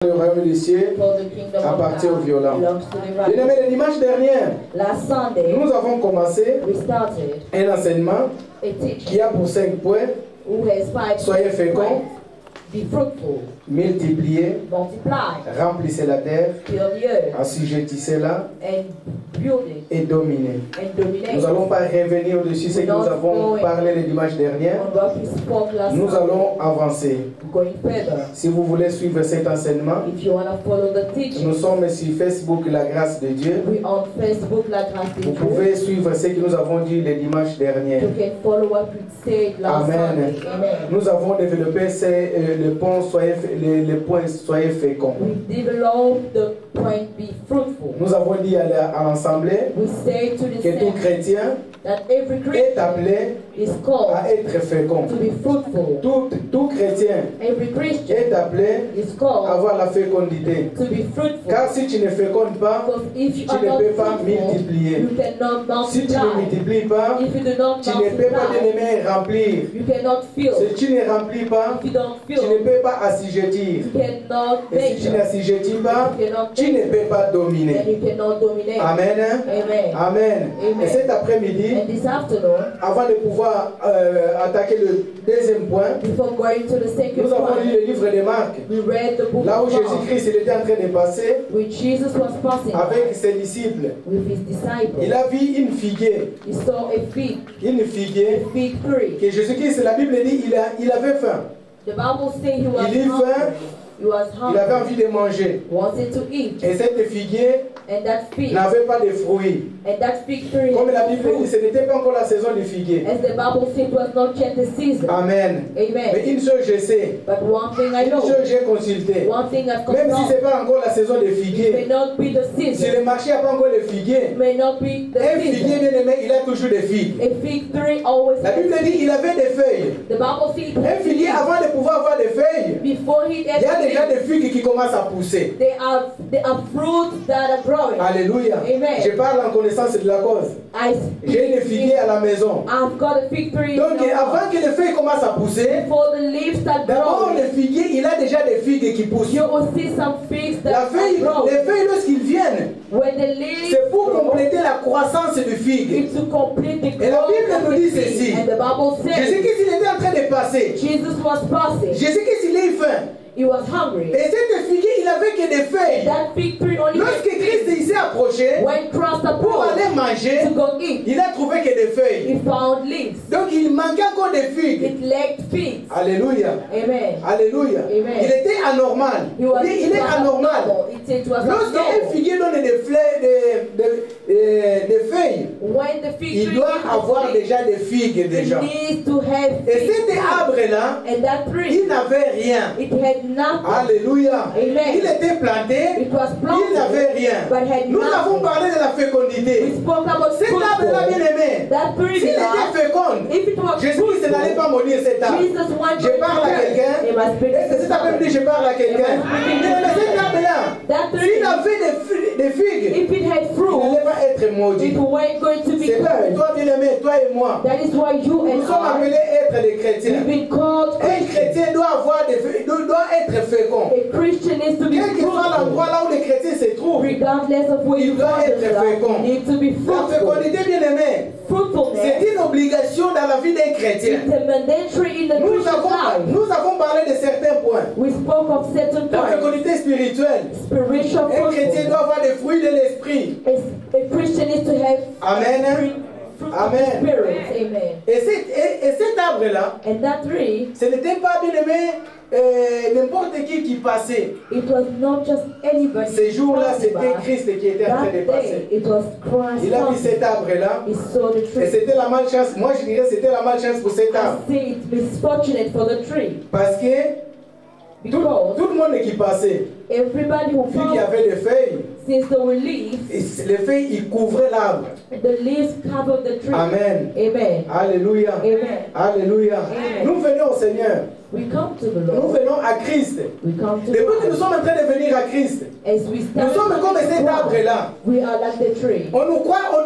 Le royaume des cieux appartient aux violents. Bien aimé, le dimanche dernier, nous avons commencé un enseignement qui a pour 5 points. Soyez féconds, multipliez, remplissez la terre, assujettissez-la et dominez. Nous n'allons pas revenir dessus ce que nous avons parlé le dimanche dernier. Nous allons avancer. Si vous voulez suivre cet enseignement, nous sommes sur Facebook La Grâce de Dieu. Vous pouvez suivre ce que nous avons dit le dimanche dernier. Amen. Nous avons développé le point soyez féconds. Nous avons dit à l'Assemblée que tout chrétien est appelé à être fécond. Tout chrétien est appelé à avoir la fécondité. Car si tu ne fécondes pas, tu ne peux pas multiplier. Si tu ne multiplies pas, tu ne peux pas t'aimer remplir. Si tu ne remplis pas, tu ne peux pas assujettir. Et si tu n'assujettis pas, tu ne peux pas dominer. Amen. Amen. Et cet après-midi, avant de pouvoir attaquer le deuxième point, nous avons lu le livre de Marc, là où Jésus-Christ était en train de passer avec ses disciples. Il a vu une figuier. Une figuier que Jésus-Christ, la Bible dit, il avait faim. Il eut faim. Il avait envie de manger. Et cette figuier n'avait pas de fruits. Comme la Bible dit, ce n'était pas encore la saison du figuier. Amen. Mais une chose je sais, une chose j'ai consulté, même si ce n'est pas encore la saison des figuiers, si le marché n'a pas encore de figuiers, un figuier bien aimé, il a toujours des figues. La Bible dit qu'il avait des feuilles. Un figuier, avant de pouvoir avoir des feuilles, il y a déjà des figues qui commencent à pousser. Alléluia. Je parle en connaissance de la cause. J'ai une figuier à la maison. Donc avant que les feuilles commencent à pousser, d'abord le figuier, il a déjà des figues qui poussent. Les feuilles lorsqu'ils viennent, c'est pour compléter la croissance du figue. Et la Bible nous dit ceci. Jésus-Christ il était en train de passer. Jésus-Christ il a eu faim. Et cette figuier, il avait que des feuilles. Lorsque Christ s'est approché pour aller manger, il a trouvé que des feuilles. Donc il manquait encore des figues. Alléluia. Alléluia. Il était anormal. Il est anormal. Lorsqu'un figuier donne des feuilles, il doit avoir déjà des figues déjà. Et cet arbre-là, il n'avait rien. Alléluia. Il était planté, il n'avait rien. Nous avons parlé de la fécondité. Cet arbre-là, bien aimé, s'il était fécond, Jésus n'allait pas maudire cet arbre. Je parle à quelqu'un. Est-ce que cet après-midi je parle à quelqu'un? Mais cet arbre-là, s'il avait des figues, il n'allait pas être maudit. C'est pas toi, bien aimé, toi et moi. Nous sommes appelés à être des chrétiens. Un chrétien doit avoir des figues, doit être fécond. Quel que soit l'endroit là où les chrétiens se trouvent, il doit être fécond. La fécondité, bien aimée, c'est une obligation dans la vie d'un chrétien. Nous avons parlé de certains points. La fécondité spirituelle. Un chrétien doit avoir des fruits de l'esprit. Amen. Amen. Et cet arbre-là, ce n'était pas, bien aimé, n'importe qui passait. Ces jours-là, c'était Christ qui était en train de passer. Il a vu cet arbre-là. Et c'était la malchance. Moi, je dirais que c'était la malchance pour cet arbre. Parce que tout le monde qui passait, vu qu'il y avait des feuilles, Since there were leaves, les feuilles ils couvraient l'arbre. The leaves covered the tree. Amen. Amen. Alléluia. Amen. Alléluia. Amen. Nous venons au Seigneur. We come to the Nous Lord. venons à Christ. We come to Depuis que nous Christ. sommes en train de venir à Christ, As we nous stand sommes comme cet arbre-là. we are like the tree. On nous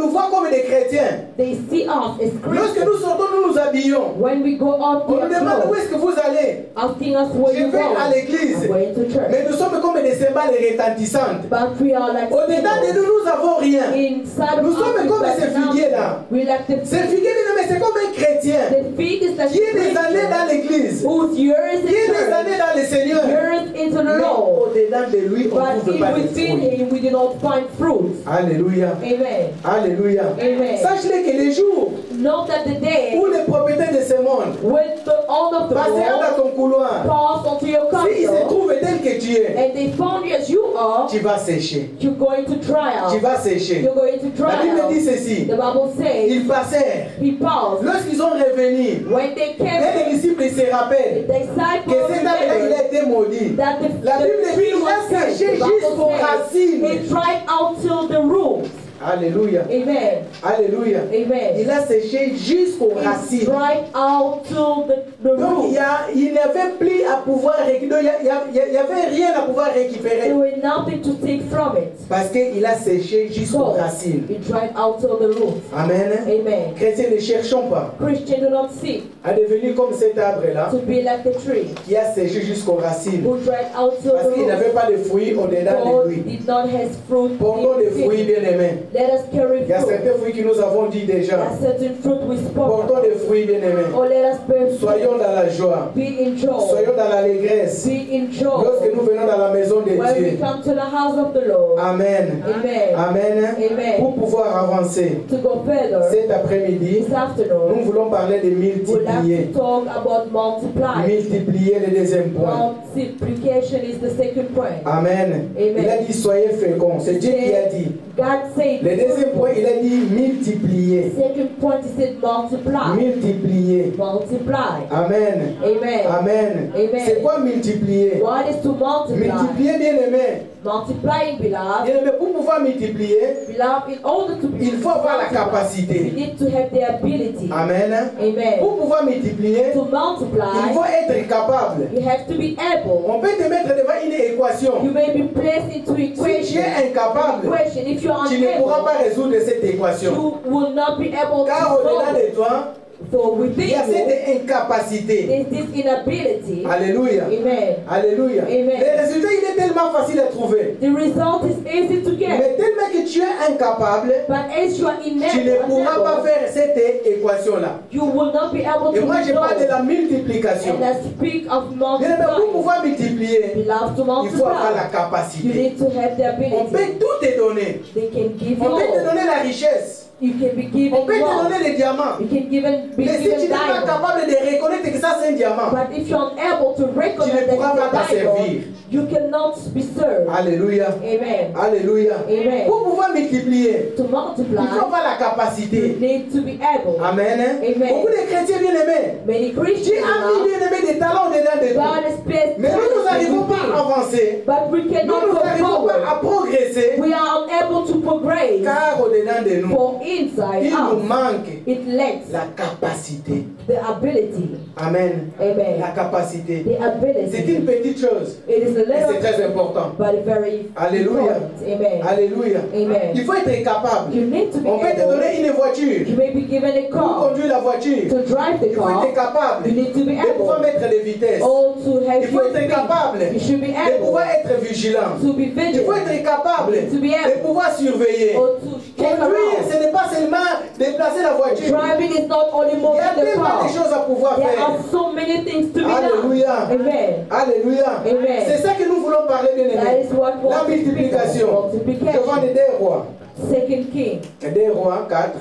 voit comme des chrétiens. They see us as Lorsque Christians. nous sortons, nous nous habillons. When we go out, On we nous are demande où clothed, est-ce que vous allez. asking us where Je you vais à go. l'église. I'm going to church. Mais nous sommes comme des cymbales retentissantes. But we are like Au-dedans de nous, nous n'avons rien. inside of Nous sommes us, comme like ces figuiers-là. we like the Ces figuiers, mais c'est comme un chrétien The fig is like qui est des années dans l'église, whose years qui est in des années church, dans le Seigneur. years into the Mais Lord. au-dedans de lui, on ne But trouve pas if de within fruits. him we do not find fruit. Alléluia. Amen. Alléluia. Amen. Sache-le que les jours Know that the day où les propriétaires de ce monde when the owner of the passeront world dans ton couloir, pass onto your s'ils se castle trouvent tel que tu es, and they found you as you are, tu vas sécher. you're going to try Tu out. vas sécher. You're going to La try Bible dit out. ceci. The Bible says Ils passèrent. he paused. Lorsqu'ils sont revenus, When they les came, disciples se the rappellent disciples que cet arbre-là, il remembered a été maudit. that La Bible dit tree qu'il a was cursed. séché The Bible jusqu'aux says racines. he dried out till the roots. Alléluia. Amen. Alléluia. Amen. Il a séché jusqu'aux He racines. dried out till the Donc roots. il n'y avait plus à pouvoir récupérer. Il n'y avait rien à pouvoir récupérer. There was nothing to take from it. Parce qu'il a séché jusqu'aux So, racines. it dried out till the roots. Amen. Amen. Chrétiens, ne cherchons pas Christians do not seek à devenir comme cet arbre-là to be like the tree qui a séché jusqu'aux racines. who dried out till Parce the qu'il n'avait roots. pas de fruits au-dedans de God lui. did not have fruit. Portons des in fruits, him. bien-aimés. Let us carry Il y a fruit. certains fruits que nous avons dit There déjà. are certain fruit we spoke. Portons des fruits, bien-aimés. Oh, let us bear fruit. Soyons dans la joie. Be in joy. Soyons dans l'allégresse. Be in Lorsque joy. nous venons dans la maison de When we Dieu. come to the house of the Lord. Amen. Amen. Amen. Amen. Pour pouvoir avancer To go further, cet après-midi, this afternoon, nous voulons parler de we'd like multiplier. to talk about multiplying. Multiplier le deuxième point. Multiplication is the second point. Amen. Il a dit soyez féconds. C'est Dieu qui a dit. God said, Le deuxième point, il a dit multiplier. second point, he said multiply. Multiplier. Multiply. Amen. Amen. Amen. Amen. C'est quoi multiplier? What is to multiply? Multiplier, bien aimé. Multiplying, beloved. Bien aimé, pour pouvoir multiplier, Beloved, in order to be il faut avoir la multiply, capacité. we need to have the ability. Amen. Amen. Pour pouvoir multiplier, To il multiply, faut être capable. you have to be able. On peut te mettre devant une You équation. may be placed into Si tu equation. es incapable, Question. If you are tu ne pourras unable, pas résoudre cette équation. you will not be able Car to au-delà solve it. de toi, For il within y a you, cette incapacité. there's this inability. Alléluia. Amen. Alléluia. Amen. Le résultat, il est tellement facile à trouver. The result is easy to get. Mais tellement que tu es incapable, But as you are tu ne pourras pas unable, faire cette équation-là. you will not be able Et to moi, je parle de resolve. la multiplication. And I speak of Bien aimé, pour multiplying. pouvoir multiplier, Beloved, to il faut avoir la multiply, you capacité. need to have the On peut ability. tout te donner. They can give you On peut te all. donner la richesse. You can be given On peut te wealth. donner les diamants. You can be Mais si tu given n'es pas diamonds. capable de reconnaître que ça c'est un diamant, But if you're unable to recognize tu ne pourras pas that t'en it's a servir. diamond, you cannot be served. Alléluia. Amen. Alléluia. Amen. Pour pouvoir multiplier, To il faut multiply, avoir la you capacité. need to be able. Amen. Amen. Beaucoup de chrétiens bien aimés. Many Dieu Christians a mis now, bien aimé des talents dedans de nous. God has placed Mais nous n'arrivons pas à talents avancer. but we Nous cannot go n'arrivons pas à forward. progresser. We are unable to progress. Car au-dedans de nous, For inside il nous us, manque it lacks la capacité. the ability. Amen. La Amen. capacité. The C'est ability. une petite chose. It is a Et c'est little, très important. but very Alléluia. important. Amen. Alléluia. Amen. Il faut être capable. You need to be On peut te able. donner une voiture. You may be given a Pour car conduire la voiture, to drive the il faut être car. capable You need to be de pouvoir able. mettre les vitesses. Or to have Il faut your être speed. capable You should be de able pouvoir être vigilant. to be Il faut vigilant. être capable To be able. de pouvoir surveiller. Or to check Conduire, around. ce n'est pas seulement déplacer la voiture. Driving is not only Il y moving a the tellement car. de choses à pouvoir There faire. are so many things to be done. Alléluia. Amen. Alléluia. Amen. C'est ça que nous voulons parler, bien That aimé. is what La we multiplication. multiplication. Devant les 2 rois. Second King. 2 rois 4,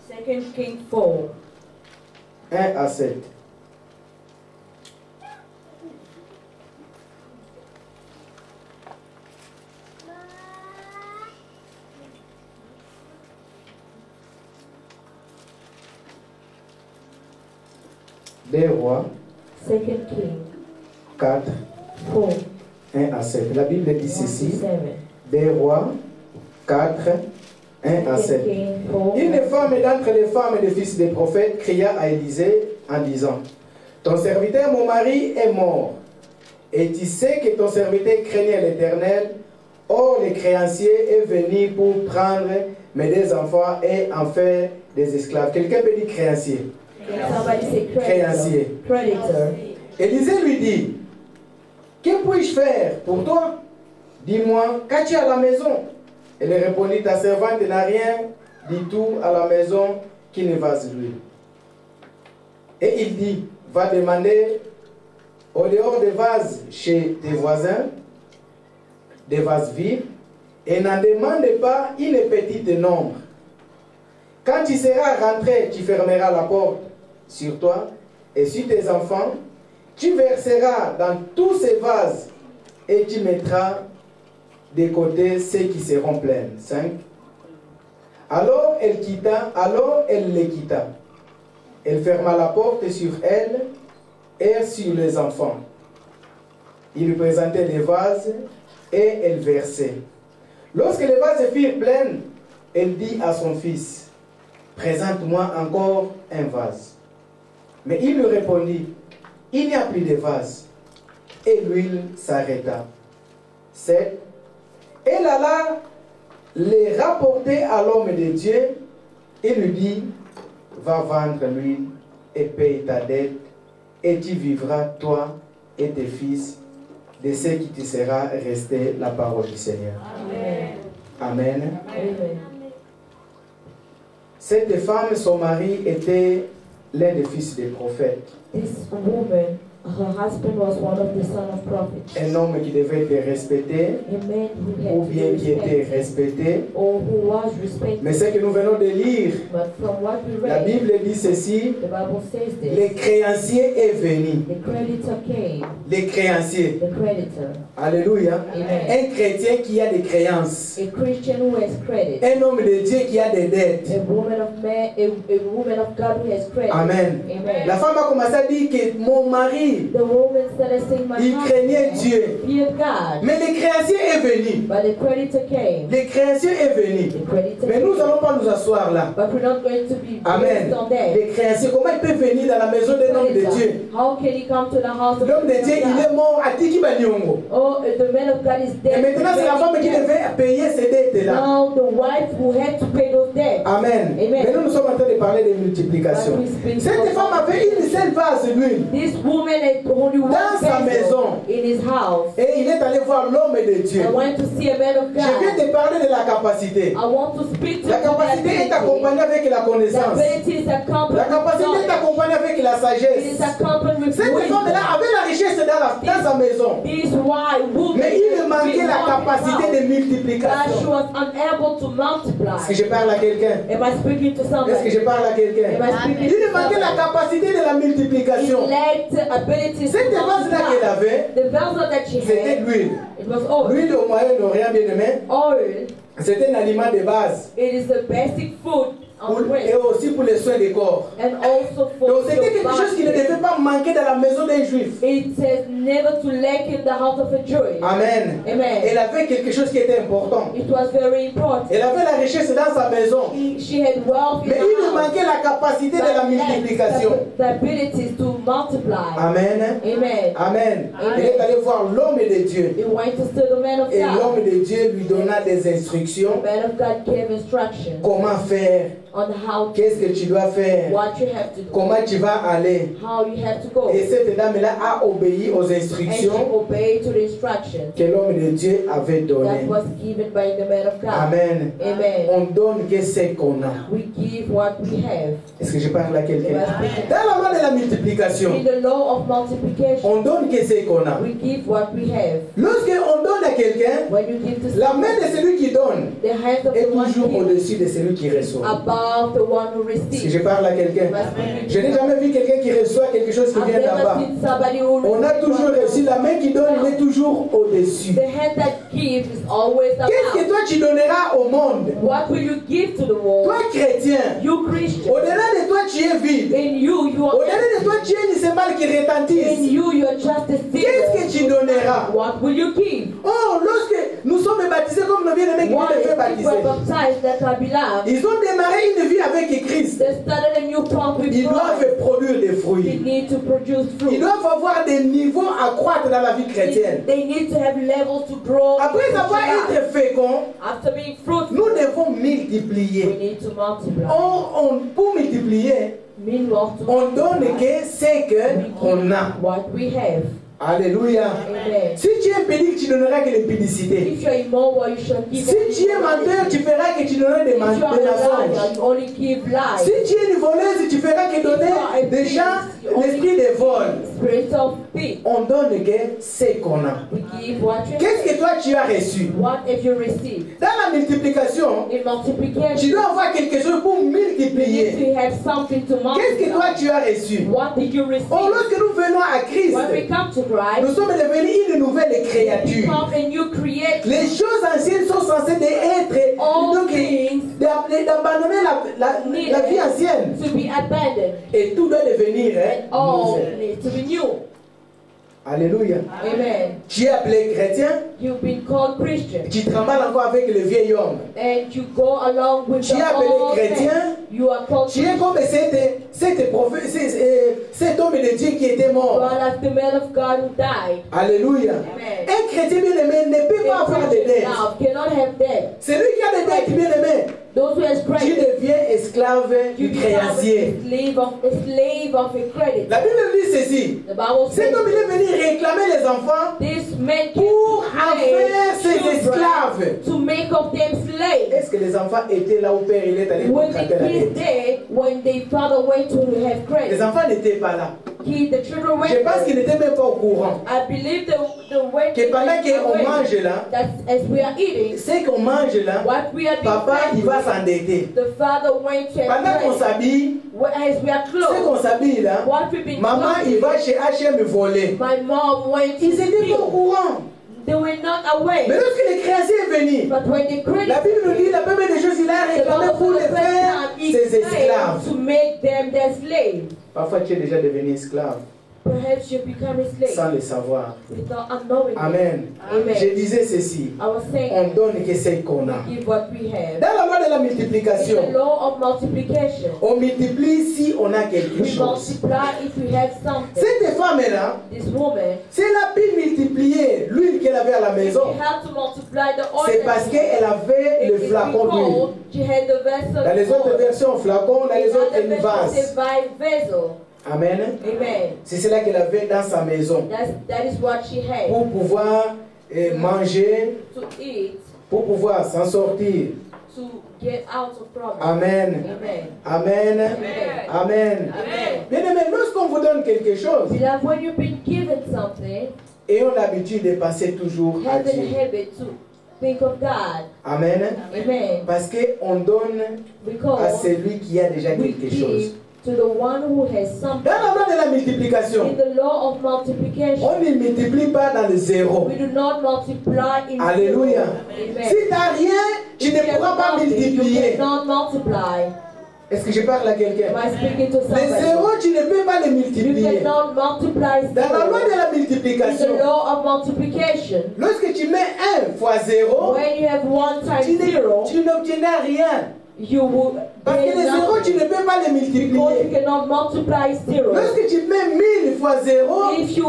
Second King 4. 1 à 7. Des rois Second King 4, 4. 1 à 7. La Bible dit 1 to ceci. 7. Des rois 4, 1 à 7. Une femme d'entre les femmes des fils des prophètes cria à Élisée en disant, ton serviteur, mon mari, est mort. Et tu sais que ton serviteur craignait l'Éternel. Or, le créancier est venu pour prendre mes deux enfants et en faire des esclaves. Quelqu'un peut dire créancier? Créancier. Élisée lui dit, que puis-je faire pour toi? Dis-moi, qu'as-tu à la maison? Elle répondit, ta servante n'a rien du tout à la maison qui ne vase l'huile. Et il dit, va demander au dehors des vases chez tes voisins, des vases vides, et n'en demande pas une petite nombre. Quand tu seras rentré, tu fermeras la porte sur toi et sur tes enfants, tu verseras dans tous ces vases et tu mettras de côté ceux qui seront pleins. 5. Alors elle les quitta. Elle ferma la porte sur elle et sur les enfants. Il lui présentait les vases et elle versait. Lorsque les vases furent pleins, elle dit à son fils, présente-moi encore un vase. Mais il lui répondit, il n'y a plus de vase. Et l'huile s'arrêta. 7. Elle alla les rapporter à l'homme de Dieu et lui dit, va vendre l'huile et paye ta dette, et tu vivras, toi et tes fils, de ce qui te sera resté, la parole du Seigneur. Amen. Amen. Amen. Cette femme, son mari, était l'un des fils des prophètes. This woman, her husband was one of the sons of prophets. Un homme qui devait être respecté, ou bien qui était respecté. Or who was respected. Mais ce que nous venons de lire, but from what we read, la Bible dit ceci, the Bible says this, le créancier est venu. the creditor came. Les créanciers. The creditor. Alléluia. Amen. Un chrétien qui a des créances. A Christian who has credit. Un homme de Dieu qui a des dettes. A woman of God who has credit. Amen. Amen. La femme a commencé à dire que mon mari, The woman started saying, my il craignait Dieu. feared God. Mais le créancier est venu. But the creditor came. Le créancier est venu. The creditor Mais nous came. n'allons pas nous asseoir là. But we're not going to be Amen. based on that. Le créancier, comment il peut venir dans la maison d'un homme de Dieu? How can he come to the house of L'homme de Dieu, il est mort à Tiki Banyongo. Oh, the man of God is Et dead. maintenant, c'est la femme qui devait payer ces dettes là. Now the wife who had to pay those debts. Amen. Amen. Mais nous sommes en train de parler de multiplication. Cette femme avait une seule vase d'huile. This woman had only one Dans sa maison. in his house. Et il est allé voir l'homme de Dieu. I want to see a man of God. Je viens de parler de la capacité. I want to speak to La capacité est accompagnée avec la connaissance. The ability is accompanied La capacité est accompagnée avec la It is sagesse. accompanied with Cette femme-là avait la richesse dans sa maison. This why woman Mais il lui manquait la capacité de that she multiplication. was unable to multiply. Est-ce que je parle à quelqu'un? Am I speaking to Est-ce somebody? que je parle à quelqu'un? Am I speaking Il lui to manquait la somebody? capacité de la He multiplication. lacked ability Cette to vase-là qu'elle multiply. avait, The vessel that she c'était had, l'huile. it was oil. L'huile au Moyen-Orient, bien aimé, Oil, c'était un aliment de base. it is the basic food on Et earth, aussi pour les soins du corps. and also for Donc c'était your quelque chose qui ne body. devait pas manquer dans la maison d'un juif. It says never to lack in the house of a Jew. Amen. Amen. Elle avait quelque chose qui était important. It was very important. Elle avait la richesse dans sa maison. She had wealth in Mais il lui the house. manquait la capacité de la but lacked multiplication. the abilities to multiply. Amen. Amen. Amen. Amen. Elle est allée voir l'homme de Dieu. He went to see the man of Et God. l'homme de Dieu lui donna des The instructions. man of God gave instructions Comment faire? on how Qu'est-ce que tu dois faire? what you have to do, Comment tu vas aller? how you have to go. Et cette dame-là a obéi aux And she instructions obeyed to the instructions que l'homme de Dieu avait that données. was given by the man of God. Amen. Amen. On donne que ce qu'on a. We give what we have. Est-ce que je parle à quelqu'un? Dans la loi de la multiplication, In the law of multiplication, on donne que ce qu'on a. we give what we have. Lorsque on donne à quelqu'un, When you give to la main de celui qui donne the hand of est the one toujours gives au-dessus de celui qui reçoit. above the one who Est-ce que receives. je parle à quelqu'un? Je n'ai jamais vu quelqu'un qui reçoit quelque chose qui I've vient never d'en-bas. seen somebody who On a toujours reçu, la main qui donne, il est toujours au-dessus. The hand that gives is always Qu'est-ce que above. toi tu donneras au monde? What will you give to the world? Toi chrétien, You Christian. au-delà de toi tu es vide. In you, you are. Au-delà de toi tu es une cymbale qui In retentisse. you, you are just a Qu'est-ce que sinner. tu donneras? What will you give? Oh, lorsque nous sommes baptisés comme nos bien-aimés qui viennent de faire baptisés. Ils ont démarré une vie avec Christ. Ils doivent produire des fruits. Ils doivent avoir des niveaux à croître dans la vie chrétienne. Après avoir été féconds, nous devons multiplier. Pour multiplier, on donne que c'est qu'on a. Alléluia. Amen. Si tu es béni, tu donneras que l'impudicité. Si tu es menteur, tu feras que tu donneras des mensonges. Si tu es une voleuse, tu feras que donner des gens l'esprit de vol. On donne que c'est qu'on a. Qu'est-ce que toi tu as reçu? Dans la multiplication, tu dois avoir quelque chose pour multiplier. Qu'est-ce que toi tu as reçu? Oh, lorsque nous venons à Christ, nous sommes devenus une nouvelle créature. Les choses anciennes sont censées être d'abandonner la vie ancienne. Et tout doit devenir nouveau. Alléluia. Amen. Tu es appelé chrétien. You've been called Christian. Tu travailles encore avec le vieil homme. And you go along with tu es appelé chrétien. You are called tu es comme cet homme de Dieu qui était mort. Like the man of God who died. Alléluia. Amen. Un chrétien bien-aimé ne peut pas avoir de dettes. Celui qui a des dettes bien-aimé, tu deviens esclave du créancier. La Bible dit ceci. Cet homme est venu réclamer les enfants pour en faire ses esclaves. Est-ce que les enfants étaient là où Père il est allé contracter la dette? Les enfants n'étaient pas là. Je pense qu'ils n'étaient même pas au courant. Que pendant qu'on mange là, ce qu'on mange là, papa il va s'endetter. Pendant qu'on s'habille, ce qu'on s'habille là, maman il va chez H&M voler. Ils étaient pas au courant. They were not aware. Mais lorsque le créancier est venu, la Bible nous dit la première des choses il a réclamé pour les faire ses esclaves. To make them their slaves. Parfois tu es déjà devenu esclave. Perhaps you become a slave. Sans le savoir. Without unknowing. Amen. Amen. Je disais ceci. On donne que c'est qu'on a. Give what we have. Dans la loi de la multiplication, the law of multiplication, on multiplie si on a quelque chose. Multiply if we have something. Cette femme-là, si elle a pu multiplier l'huile qu'elle avait à la maison, c'est parce qu'elle avait le flacon d'huile. Dans les autres versions, flacon, dans les autres, une vase. Amen. Amen. C'est cela qu'elle avait dans sa maison. That is what she had. Pour pouvoir manger, to eat, pour pouvoir s'en sortir. To get out of problems. Amen. Amen. Amen. Amen. Bien aimé, lorsqu'on vous donne quelque chose, when you've been given something, ayons l'habitude de penser toujours à Dieu. Think of God. Amen. Amen. Parce qu'on donne à celui qui a déjà quelque chose. To the one who has something. Dans la loi de la multiplication, in the law of multiplication, on ne multiplie pas dans le zéro. We do not multiply in Alléluia. Si tu n'as rien, tu ne pourras pas multiplier. You cannot multiply. Est-ce que je parle à quelqu'un? Les zéros, tu ne peux pas les multiplier. Dans la loi de la multiplication, lorsque tu mets 1 fois 0, tu n'obtiens rien. Parce que les zéros, tu ne peux pas les multiplier. Lorsque tu mets 1000 fois 0, tu ne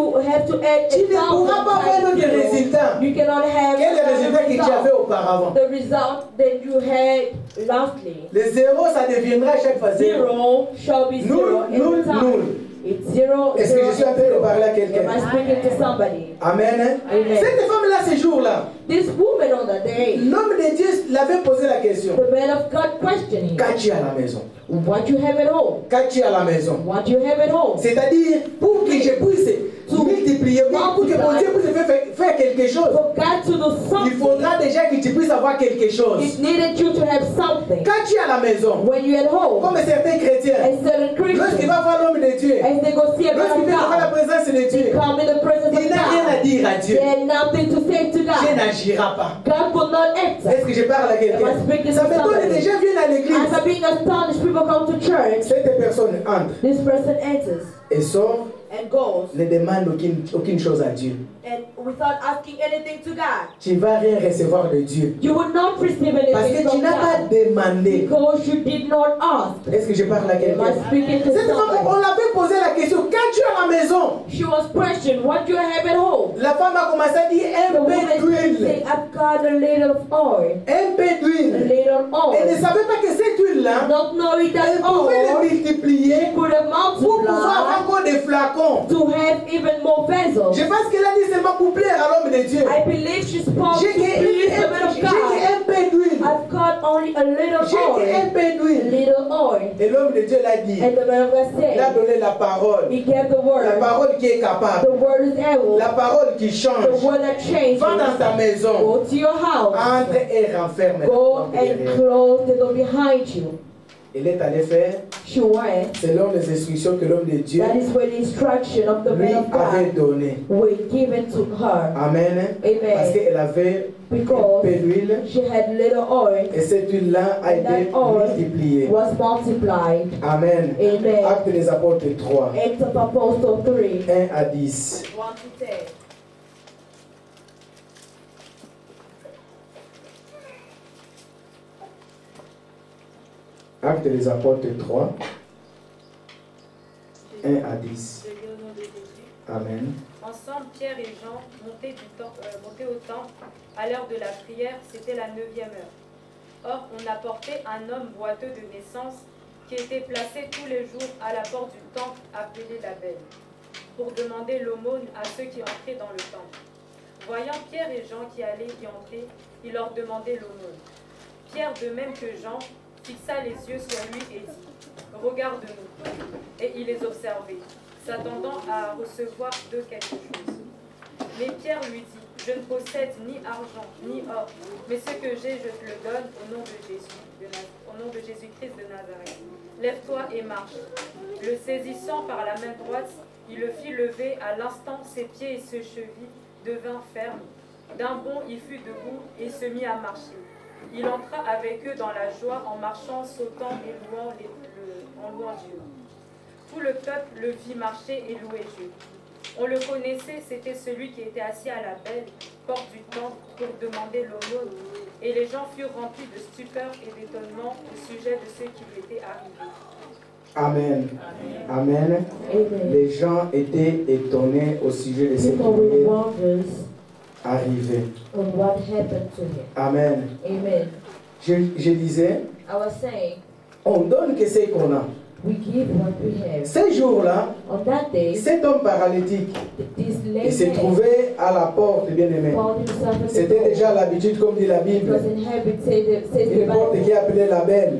pourras pas avoir d'autres résultats. Quel est le résultat que tu avais auparavant? Les zéros, ça deviendra chaque fois 0. Nul. Est-ce que je suis en train de parler à quelqu'un? Amen. Cette femme-là, ce jour-là, l'homme de Dieu l'avait posé la question. Qu'as-tu à la maison? What you have at home? Qu'as-tu à la maison? What you have at home? C'est-à-dire, pour que je puisse multiplier, pour que mon Dieu puisse faire quelque chose, il faudra déjà que tu puisses avoir quelque chose. Qu'as-tu à la maison? Comme certains chrétiens, lorsqu'il va voir l'homme de Dieu, lorsqu'il vient voir la présence de Dieu, il n'a rien à dire à Dieu. Dieu n'agira pas. Est-ce que je parle à quelqu'un? Ça m'étonne, les gens viennent à l'église. Cette personne entre et sort and goes, ne demande aucune chose à Dieu. and without asking anything to God, Tu ne vas rien recevoir de Dieu. you will not receive Parce anything que tu from n'as pas God demandé. because you did not ask. Est-ce que je parle à Am I quelqu'un? speaking to Cette femme, on somebody? l'avait posé la question, quand tu es à la maison, She was questioned, what do you have at home? la femme a commencé à dire The un peu woman said, d'huile. I've got a little of oil. Un peu A d'huile. little Elle ne oil. savait pas que cette huile-là, Not knowing elle that pouvait le oil multiplier could have pour pouvoir avoir multiplied encore des flacons. to have even more vessels. Je pense qu'elle a dit seulement pour plaire à l'homme de Dieu. I believe she spoke to J'ai please the man of God. un peu d'huile. I've got only a little J'ai un oil. peu A d'huile. little oil. Et l'homme de Dieu l'a dit. And the man of God Il a said, donné la parole. he gave the La word. parole qui est capable. The word is able. La parole qui change. The word that changes. Va dans ta maison. Go to your house. Entre et renferme. Go and close the door behind you. Il est allé faire She went. selon les instructions que l'homme de Dieu That is when the instruction of the lui man of avait God donné. were given to her. Amen. Amen. Parce qu'elle avait un Because peu d'huile she had little oil. et cette huile-là a And été that oil multipliée. was multiplied. Amen. Amen. Actes des apôtres 3, Acts of Apostles 3, 1 à 10. 1 to 10. Actes des apôtres 3, 1 à 10. Je lis au nom de Jésus. Amen. Ensemble, Pierre et Jean montaient au temple à l'heure de la prière, c'était la 9e heure. Or, on apportait un homme boiteux de naissance qui était placé tous les jours à la porte du temple appelé la Belle, pour demander l'aumône à ceux qui entraient dans le temple. Voyant Pierre et Jean qui allaient y entrer, il leur demandait l'aumône. Pierre, de même que Jean, fixa les yeux sur lui et dit « Regarde-nous ». Et il les observait, s'attendant à recevoir d'eux quelque chose. Mais Pierre lui dit « Je ne possède ni argent, ni or, mais ce que j'ai, je te le donne au nom de Jésus-Christ de Nazareth. Lève-toi et marche. » Le saisissant par la main droite, il le fit lever. À l'instant, ses pieds et ses chevilles devinrent fermes. D'un bond, il fut debout et se mit à marcher. Il entra avec eux dans la joie en marchant, sautant et louant Dieu. Tout le peuple le vit marcher et louer Dieu. On le connaissait, c'était celui qui était assis à la Belle, porte du temple, pour demander l'aumône. Et les gens furent remplis de stupeur et d'étonnement au sujet de ce qui lui était arrivé. Amen. Amen. Amen. Les gens étaient étonnés au sujet de ce qui People lui were est wonders arrivé. on what happened to him. Amen. Amen. Je disais, I was saying, on donne que ce qu'on a. we give what we have. Ce jour-là, On that day, cet homme paralytique, this il lady se trouvait à la porte, bien aimé. found himself at the C'était door. déjà l'habitude, comme dit la It Bible. was in habit, says the Une porte Bible. qui est appelée la Belle.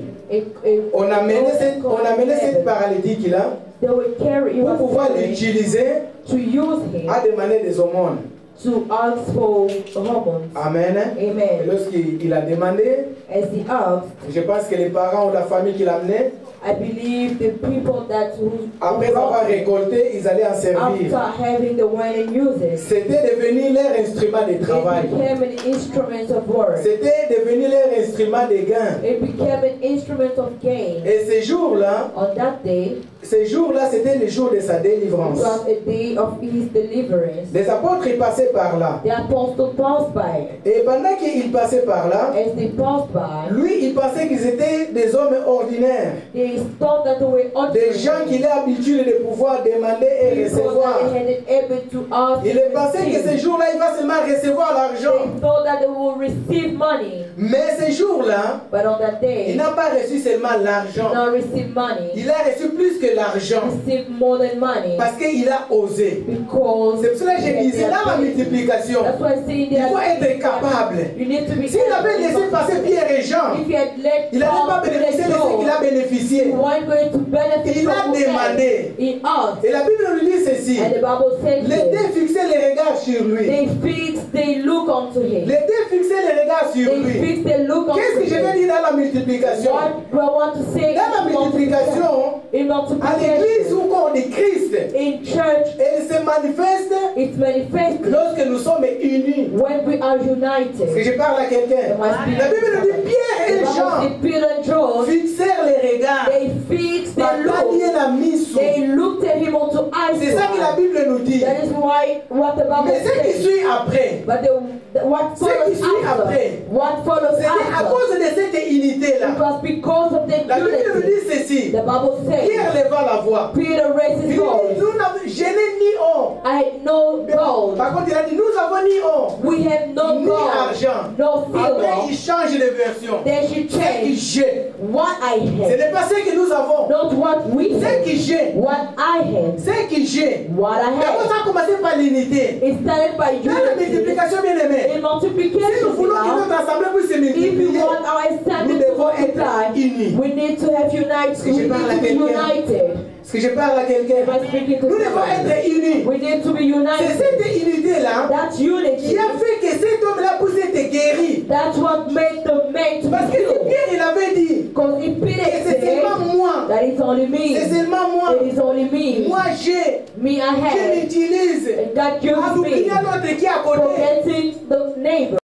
On a mené cette paralytique-là They will carry, he pour was pouvoir carried l'utiliser to use him à demander des aumônes. to ask for hormones. Amen. Et Amen. lorsqu'il a demandé, As he asked, je pense que les parents ou la famille qui l'amenaient, I believe the people that who après avoir récolté, ils allaient en servir. after having the wine and use it, C'était devenu leur instrument de it travail. became an instrument of work. C'était devenu leur instrument de gain. It became an instrument of gain. Et ces jours-là, On that day, c'était le jour de sa it délivrance. was a day of his deliverance. Les apôtres ils passaient par là. The apostle passed by. Et pendant qu'ils passaient par là, As they passed by, lui, il pensait qu'ils étaient des hommes ordinaires. they thought that they were Des gens qu'il a l'habitude de pouvoir demander et people recevoir. that they had able to ask Il and pensait que receive. ces jours-là, il va seulement recevoir l'argent. They thought that they will receive money, Mais ces jours-là, but on that il day, n'a pas reçu seulement did l'argent. not receive money, Il a reçu plus que l'argent. received more than money, Parce qu'il a osé. because C'est pour cela que je disais, dans la multiplication, that's why I say il faut être capable. you need to be S'il avait laissé passer Pierre et Jean, if you had let il n'allait pas Paul bénéficier de ce qu'il a bénéficié. you weren't going to benefit Il a from that. demandé. He asked, Et la Bible nous dit ceci. and the Bible says Les this. deux fixaient les regards sur lui. They fixed, they look unto him. Les deux fixaient les regards sur They lui. fixed, they look Qu'est-ce unto que je vais him. dire dans la multiplication? What do I want to say? Dans la multiplication, In à l'église multiplication, ou corps de Christ, in church, elle se manifeste it's manifested lorsque nous sommes unis. when we are Est-ce que united. je parle à quelqu'un? La Bible nous dit Pierre The et Bible Jean says Peter and John, fixèrent les regards. they fixed their Batalier look. la mission. They looked at him unto eyes C'est C'est ça que la Bible nous dit. That is why what the Bible Mais ce qui says. suit après, But what follows after? What follows c'est à after? cause de cette unité-là. It was because of the La Bible nous unity. dit ceci. The Bible Pierre says, leva la voix. Peter raised Il his dit, voice. je n'ai ni or. I had no gold. Par contre, il a dit, nous avons ni or, We have no ni gold, argent. no Après, il silver. change de version. Then she Ce qui changed j'ai. what I Ce had, n'est pas ce que nous avons. not what we Ce had. qui j'ai. What I had, Ce qui j'ai. what I D'abord, had. ça a commencé par l'unité. It started by Dans la unity. multiplication, bien aimé. In Si nous multiplication, voulons que now, notre assemblée puisse se if we multiplier, want our assembly nous to devons être multiply, unis. we need to have united. que je We parle à need to be quelqu'un? united. Est-ce que je parle à quelqu'un? Am I speaking to Nous devons somebody? être unis. We need to be C'est united. cette unité-là That qui unity, a fait que cet homme-là puisse être guéri. that's what made the man to Parce be que healed. Pierre, il avait dit Because if que Peter c'est said seulement moi. that it's only C'est me, seulement moi. it is only me. Moi, j'ai. Me, I Je have. l'utilise. And God En gives oubliant me. l'autre qui est à côté. Forgetting the neighbor.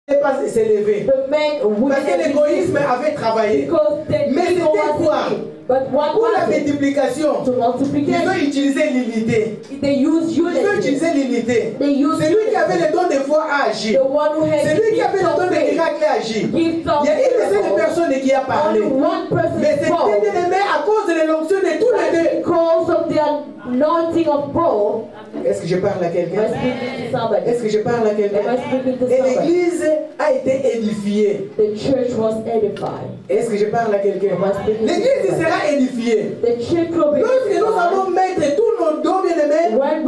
Il n'est pas s'élever. The man would Parce que l'égoïsme avait travaillé. because the Mais people c'était quoi? was in. But what Pour la was it? multiplication, To ils multiplication. ont utilisé l'unité. They use Ils ont unity. utilisé l'unité. They use C'est lui qui avait unity. le don de foi à agir. The one who has C'est lui qui avait le don de faith. miracle à agir. Gift Il of y a une seule miracles. personne qui a parlé. Only one person Mais c'était spoke. bien aimé à cause de l'onction de tous les deux. Because of the anointing of Paul. Est-ce que je parle à Am I quelqu'un? speaking to somebody? Est-ce que je parle à Am quelqu'un? I speaking to Et somebody? l'église a été édifiée. The church was edified. Est-ce que je parle à quelqu'un? L'église sera édifiée. The church will be Lorsque nous edified allons mettre tous nos dons, bien aimés, when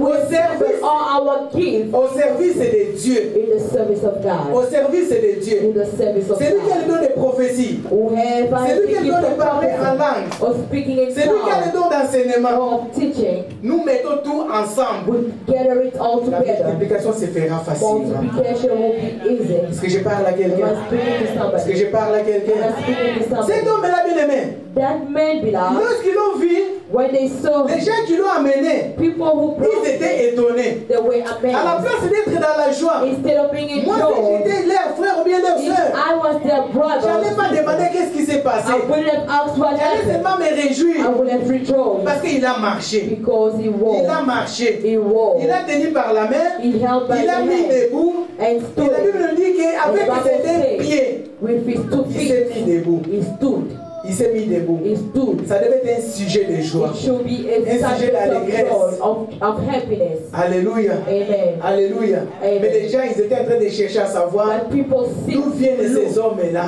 we serve all our gifts au service de Dieu. in the service of God. Au service de Dieu. In the service of C'est lui qui a le God. don de prophétie. Who have C'est lui qui a le the don gift de of parler en langue. prophecy or speaking in C'est lui qui a le tongues don d'enseignement. or of teaching. Nous mettons tout ensemble. We gather it all La together. multiplication se fera facilement. Multiplication will be easy. Est-ce que je parle à Am quelqu'un? I speaking to Est-ce que somebody? je parle à Am quelqu'un? I speaking to somebody? Cet homme-là, bien aimé, That man, beloved, lorsqu'ils l'ont vu, when they saw les gens qui l'ont amené, people who ils brought étaient étonnés. they were À la amazed. place d'être dans la joie, Instead of being in moi, si joy, j'étais leur frère ou bien leur if soeur, I was their j'allais pas brother, demander qu'est-ce qui s'est passé. I wouldn't have asked what J'allais happened. seulement me I réjouir would have rejoiced parce qu'il a marché. because he Il a walked. marché. He walked. Il a tenu par la main. He held by Il the a mis hand debout. and Et la stood. Bible nous dit qu'avec ses deux pieds, With his 2 il s'est feet, mis debout. he stood. Il s'est mis debout. He stood. Ça devait être un sujet de joie. It should be a Un sujet subject of d'allégresse. joy, of happiness. Alléluia. Amen. Alléluia. Amen. Mais les gens, ils étaient en train de chercher à savoir But people seek d'où viennent ces hommes-là.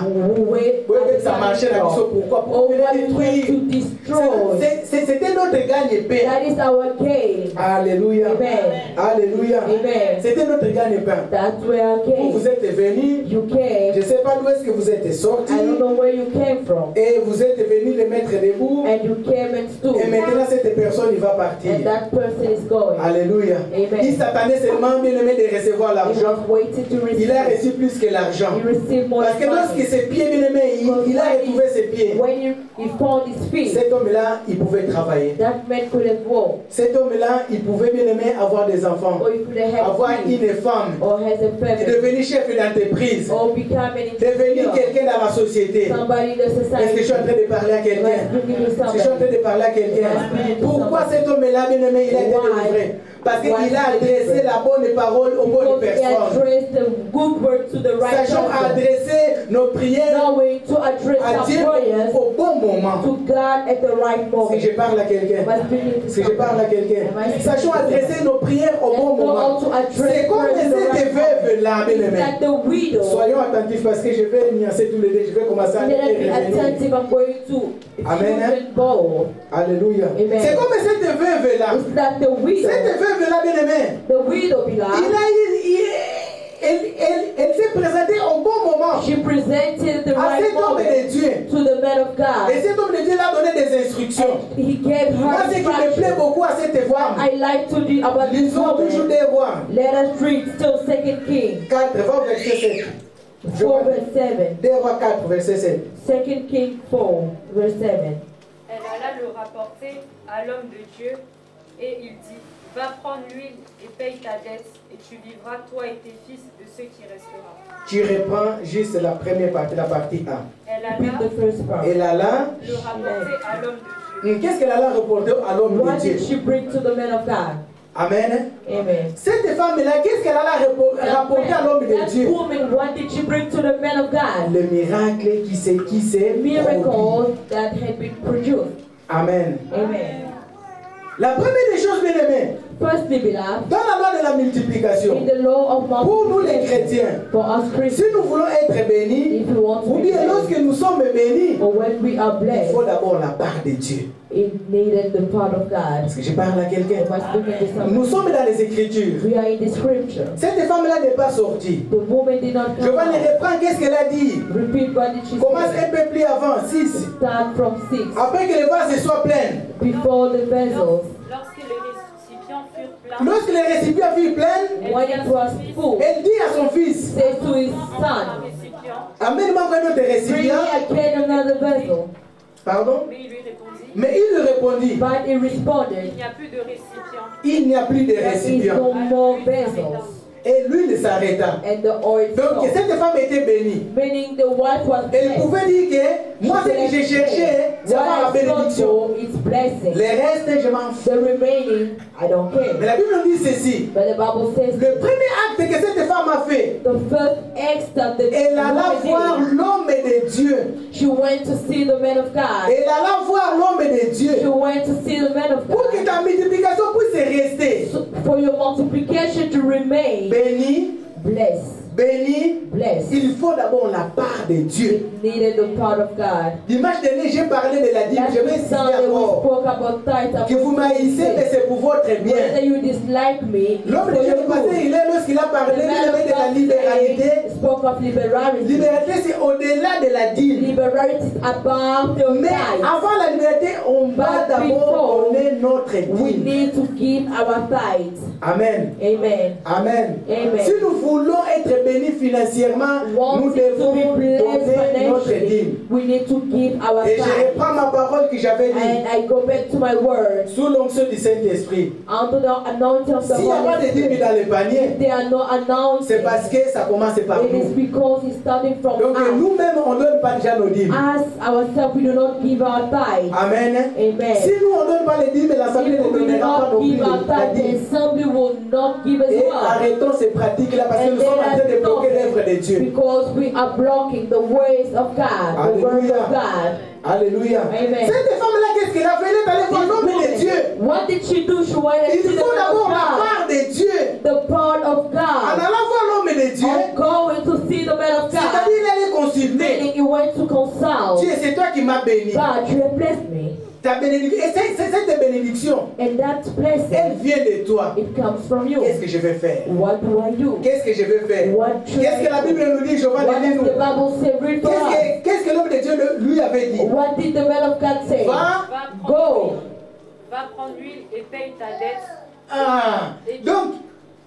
where Oui, mais ça marchait là. Pourquoi? or Pour les what is to détruire. destroy. C'était notre gagne-pain. That is our gain. Alléluia. Amen. Alléluia. Amen. C'était notre gagne-pain. That's where our Vous gain. êtes venus. You Je came. ne sais pas d'où est-ce que vous êtes sortis. I don't know where you came from. Et vous êtes venus les mettre debout. And you came and stood. Et maintenant, cette personne, il va partir. And that person is going. Alléluia. Amen. Il s'attendait seulement, bien aimé, de recevoir He l'argent. was waiting to Il a receive. reçu plus que l'argent. He received more Parce que lorsque money. ses pieds, bien aimé, il a retrouvé ses pieds. When he found his feet, Cet homme-là, il pouvait travailler. that man could have walked. Cet homme-là, il pouvait, bien aimé, avoir des enfants. Or he could have Avoir had kids. une femme. Or has a family. Devenir chef d'entreprise. Or become an Devenir entrepreneur. quelqu'un dans la société. Somebody in the Est-ce que je suis en society. train de parler à Am I quelqu'un? speaking to Je suis en train somebody? de parler à quelqu'un. Pourquoi cet homme-là, bien aimé, il a été délivré? Parce qu'il a adressé la bonne parole aux bonnes Because he personnes. addressed the good word to the right Sachant person. adresser nos prières Knowing to address à our Dieu prayers au bon moment. to God at the right Si moment. je parle à quelqu'un, Am I speaking to si je parle à somebody? quelqu'un, sachons adresser nos prières au bon And know moment. how to address C'est comme prayers at the cette right moment. veuve-là, bien It's aimé. like the widow. Soyons attentifs parce que je vais nuancer tous les deux. Je vais commencer à Let us be revenir. attentive. I'm going to Amen. children bowl. Alléluia. Amen. C'est comme cette veuve-là. It's like the widow. Cette veuve-là, bien aimé. The widow, beloved. Elle s'est présentée au bon moment She presented the à right cet homme de moment Dieu. to the man of Et God. cet homme de Dieu l'a donné des instructions. And he gave Moi, her ce qui me plaît instructions. beaucoup à cette femme, I like to do about this ils ont toujours woman. des rois. Let us read still 2 Kings 4, va au verset 7. 4 verse 7. 2 rois 4, verset 7. 2 Kings 4 verse 7. Elle alla le rapporter à l'homme de Dieu et il dit, va prendre l'huile et paye ta dette et tu vivras toi et tes fils de ce qui restera. Tu reprends juste la première partie, la partie 1. Elle Read alla the first part. Elle alla le rapporter à l'homme de Dieu. Qu'est-ce qu'elle allait rapporter à l'homme de What Dieu? did she bring to the man of God? Amen. Amen. Cette femme-là, qu'est-ce qu'elle allait rapporter à l'homme de That Dieu? woman, what did she bring to the man of God? Le miracle qui s'est Miracle that had been produced. Amen. Amen. La première des choses, bien aimés, Firstly, beloved, dans la loi de la multiplication, in the law of pour nous les multiplication, chrétiens, for us si Christians, nous voulons être bénis, if we want to ou be bien blessed, lorsque nous sommes bénis, or when we are il blessed, faut d'abord la part de Dieu. it needed the part of God. Est-ce que je parle à quelqu'un? Am I speaking to someone? Nous sommes dans les Écritures. We are in the scripture. Cette femme-là n'est pas sortie. The woman did not Je come vais les out. reprendre. Qu'est-ce qu'elle a dit? Repeat, what did she Commence say? un peu plus avant, 6. Start from 6. Après que les vases soient pleins. Before the vessels, Lorsque les récipients furent pleins, Lorsque les récipients furent pleins, when it was full, elle dit à son fils, says to his un son, récipient, amène-moi un autre bring me récipient. again another vessel. Pardon? mais il lui répondit, Mais il lui répondit, But he il responded, n'y a plus de récipient. il n'y a plus de there is récipient. no more vessels. Et l'huile s'arrêta. And the oil Donc stopped. cette femme était bénie. Meaning the wife was Elle blessed. pouvait dire que moi ce que j'ai cherché, c'est avoir la What I sought bénédiction. for is blessing. Les restes, je m'en fous. The remaining, I don't Mais care. la Bible nous dit ceci. But the Bible says Le premier acte que cette femme a fait, the first act that the elle alla voir woman l'homme de Dieu. did, she went to see the man of God. Elle alla voir l'homme de She Dieu. went to see the man of Pour que God. ta multiplication puisse rester. So for your multiplication to remain Béni, blessed. béni, Blessed. il faut d'abord la part de Dieu. It needed the part of God. Dimanche dernier, j'ai parlé de la dîme. Last Je vais citer Sunday we encore. spoke about tithe. Que vous m'haïssez, mais c'est pour votre bien. Whether you dislike me, L'homme de for Dieu your du passé, good. il est lorsqu'il a The parlé man de of la God libéralité. spoke of liberality. Liberté, c'est au-delà de la dîme. Liberality is about the Mais tithe. avant la liberté, on va But d'abord donner notre We dîme. need to give our tithes. Amen. Amen. Amen. Amen. Si nous voulons être bénis financièrement, nous Wanting devons to be blessed donner notre financially, dîme. we need to give our Et je tithe. reprends ma parole que j'avais dit. And I go back to my words. Sous l'onction du Saint-Esprit. Under the anointing of the S'il n'y a pas Holy de dîme Spirit. dans le panier, There are no c'est parce announcements. que ça commence par It is nous. because it's starting from Donc us. nous-mêmes, on ne donne pas déjà nos dîmes. Us, ourselves, we do not give our tithe. Amen. Amen. Si nous, on ne donne pas les dîmes, l'Assemblée If ne we do donnera pas not non plus give our la tithe, dîme. then somebody will not give as Et well. arrêtons ces pratiques-là parce que And nous sommes en train de let us bloquer stop l'œuvre de Dieu. because we are blocking the ways of God, the word Alléluia. of God. Alléluia. Amen. Cette femme-là, qu'est-ce qu'elle a fait? Elle est allée voir l'homme de Dieu. What did she do? She went Il to the faut man d'abord of la God. part de Dieu. The part of En God. allant voir l'homme de Dieu, And going to see the man of God. c'est-à-dire il allait consulter. Meaning he went to consult. Dieu, c'est toi qui m'as béni. God, you have blessed me. Ta bénédiction, et cette bénédiction, And that elle blessing, vient de toi. it comes from you. Qu'est-ce que je vais faire? What do I do? Qu'est-ce que je vais faire? What should Qu'est-ce que la I do? Bible nous dit? Je vais What le does dire the nous. Bible say? Read for us. Qu'est-ce que l'homme de Dieu lui avait dit? What did the man of God say? Va. Go. Va prendre l'huile et paye ta dette. Ah. Donc,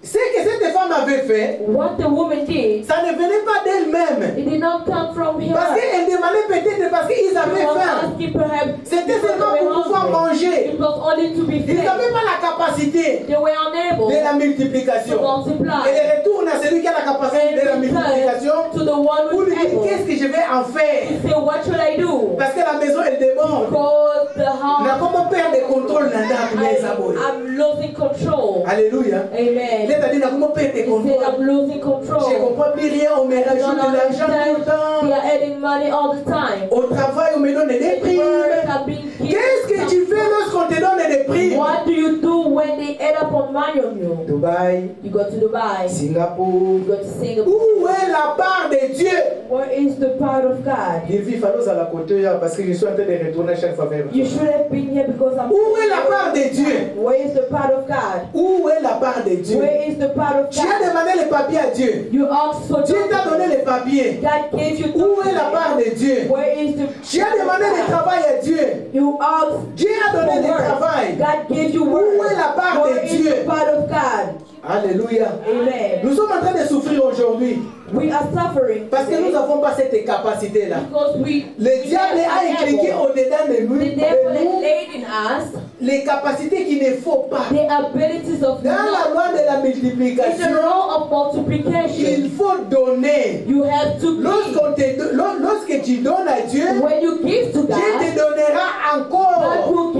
ce que cette femme avait fait, What the woman did, ça ne venait pas d'elle-même. it did not come from her. Parce qu'elle demandait peut-être parce qu'ils She avaient was faim. asking perhaps C'était because seulement they were pour pouvoir hungry. manger. It was only to be Ils fed. n'avaient pas la capacité They were unable de la to multiplication. multiply. Et elle retourne à celui qui a la capacité de la And multiplication return to the one pour who lui is dire able. qu'est-ce que je vais en faire. Say, what should I do? Parce que la maison elle déborde. Because the Na house, comment perdre le contrôle nanda kuneza boy. I'm losing control. Alléluia. Il Amen. est dit na comment perdre le He said, contrôle. I'm losing Je control. comprends plus rien, on me I rajoute don't de l'argent tout le understand. They temps. are adding money all the time. Au travail, on me donne des Work primes. are being given Qu'est-ce que tu fais lorsqu'on te donne des primes? What do you do when they add up on money on you? Dubaï, You go to Dubai. Singapour. You go to Singapore. Où est la part de Dieu? Where is the part of God? Il vit à la côté parce que je suis en train de retourner chaque fois vers You vous. should have been here because I'm. Où est la part de Dieu? Where is the part of God? Où est la part de Dieu? Where is the part of Tu as God? demandé les papiers à Dieu. You asked for Dieu t'a donné documents. les papiers. God gave you Où est la part documents. de Dieu? Where is the Tu as demandé le travail à Dieu. You asked Dieu a donné for le work. travail. God gave you Où work. est la part Where de is Dieu? the part of God? Alléluia. Amen. Nous sommes en train de souffrir aujourd'hui We are suffering parce que nous today n'avons pas cette capacité-là. because Le diable a impliqué au-dedans de nous, The devil is laid in us les capacités qu'il ne faut pas. the abilities of Dans la God. loi de la In the multiplication, law of multiplication, il faut donner. you have to give. Lorsque tu donnes à Dieu, When you give to Dieu te God, donnera God encore. will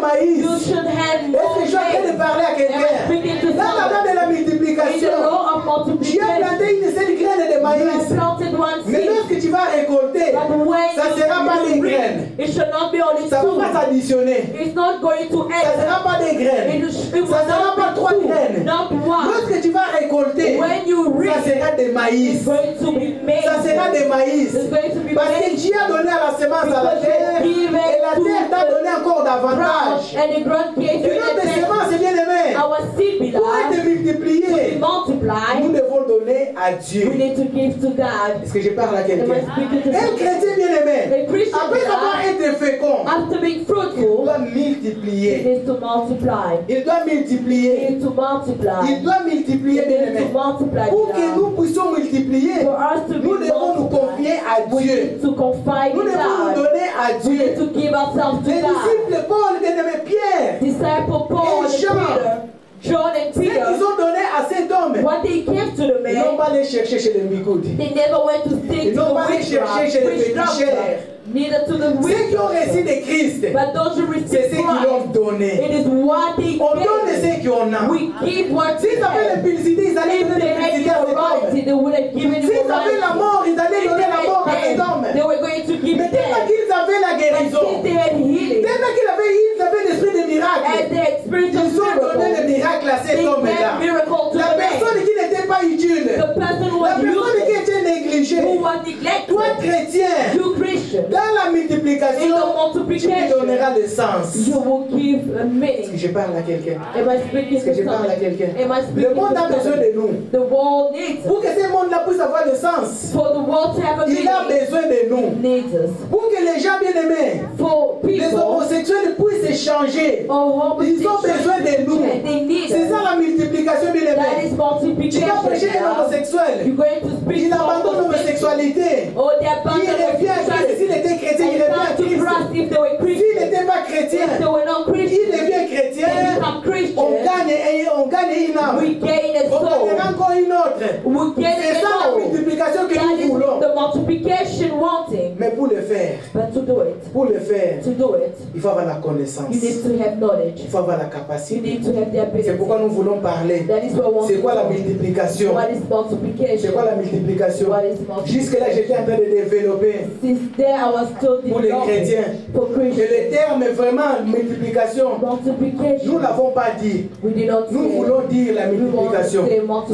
maïs. You should have Est-ce more que je suis en train de faith. parler à Am I quelqu'un? speaking to Dans la loi de la someone? In multiplication, the law of tu as multiplication, planté une seule graine de you have maïs. planted one Mais seed, lorsque tu vas récolter, but when ça ne sera pas des you reap, graines. it should not be only Ça ne va pas two. s'additionner. It's not going to Ça ne add. sera pas des graines. It will Ça ne sera pas not trois be two, graines. not one. Lorsque tu vas récolter, When you ça reap, sera des maïs. it's going to be made. Ça sera des maïs. It's going to be Parce que made. Dieu a donné à la semence à la terre et la terre t'a donné encore davantage. And the ground gave Et you notre the semence, bien aimé, our seed pour être beloved, multipliée, multiply. nous devons donner à Dieu. We need to give to God. Est-ce que je parle à Am quelqu'un? I speaking to Un someone? chrétien bien aimé, A Christian après avoir beloved, été fécond, after being il fruitful, doit it multiplier. is to multiply. Il doit It multiplier. is to multiply. Il doit multiplier, It bien is aimé. to multiply. Pour que beloved. nous puissions multiplier, For us to be nous devons nous confier multiplied, à we Dieu. need to confide Nous in devons nous God. donner à We need Dieu. to give ourselves to Les God. disciples Paul, bien aimé Pierre, Disciple Paul and Jean. Peter, John and ce qu'ils Peter, ont donné à cet homme, what they gave to the ils n'ont man, pas allé chercher chez les Migoudi. they never went to stick Ils to n'ont the pas allé witch chercher chez les witch féticheurs. doctor, neither to the Ceux witch qui ont reçu doctor. de Christ, But those who c'est receive ceux qui l'ont Christ, donné. it is what they On donne gave. ce qu'on a. We give what S'ils they avaient have. l'impulsité, ils allaient If donner they had l'impulsité à cet immorality, homme. they would have given S'ils avaient la immorality. mort, ils allaient If donner they la mort à had cet death, homme. they were going to give Mais tellement death. qu'ils avaient la But guérison, since they had healing, tellement qu'ils avaient l'esprit de miracle, and they experienced ils ont donné le miracle, miracle à cet they homme-là. gave miracle to La the personne man. qui n'était pas utile, The person who la was personne qui useless, était négligée, who was neglected, toi chrétien, you Christian, dans la in multiplication, the tu lui multiplication, donneras le sens. you will give a Est-ce que meaning. je parle à quelqu'un? Am I speaking Est-ce que to je parle à someone? quelqu'un? Am I Le speaking monde a to besoin someone? de nous. The world needs us. Pour que ce monde-là puisse avoir le sens, For the world to have a il a meaning, besoin de nous. needs us. Pour que les gens bien-aimés, For les people, homosexuels puissent échanger. or Ils ont besoin de nous. they need C'est us. ça la multiplication, That bien-aimés. is Tu vas multiplication. prêcher un now. homosexuel. You're going to speak Il to abandonne l'homosexualité. Oh, they Il abandoned revient à Christ. S'il était chrétien, il and revient à come to Christ. Christ if they were S'il Christians. n'était pas If chrétien, they were not il Christians, devient they chrétien. become On Christians. gagne une âme. We gain a On soul. gagnera encore une autre. We gain C'est a ça la soul. multiplication que That nous is voulons. the multiplication wanting. Mais pour le faire, But to do it, il faut avoir la connaissance. you need to have knowledge. Il faut avoir la You capacité. need to have the ability. C'est pourquoi nous voulons parler. That is what I want C'est to quoi la know. multiplication? What is C'est multiplication? quoi la multiplication? What is multiplication? Jusque-là, j'étais en train de développer Since there I was still pour les developing chrétiens. for Et le Christians. terme vraiment multiplication, nous Multiplication. ne l'avons pas dit. We did not Nous say. voulons dire la multiplication.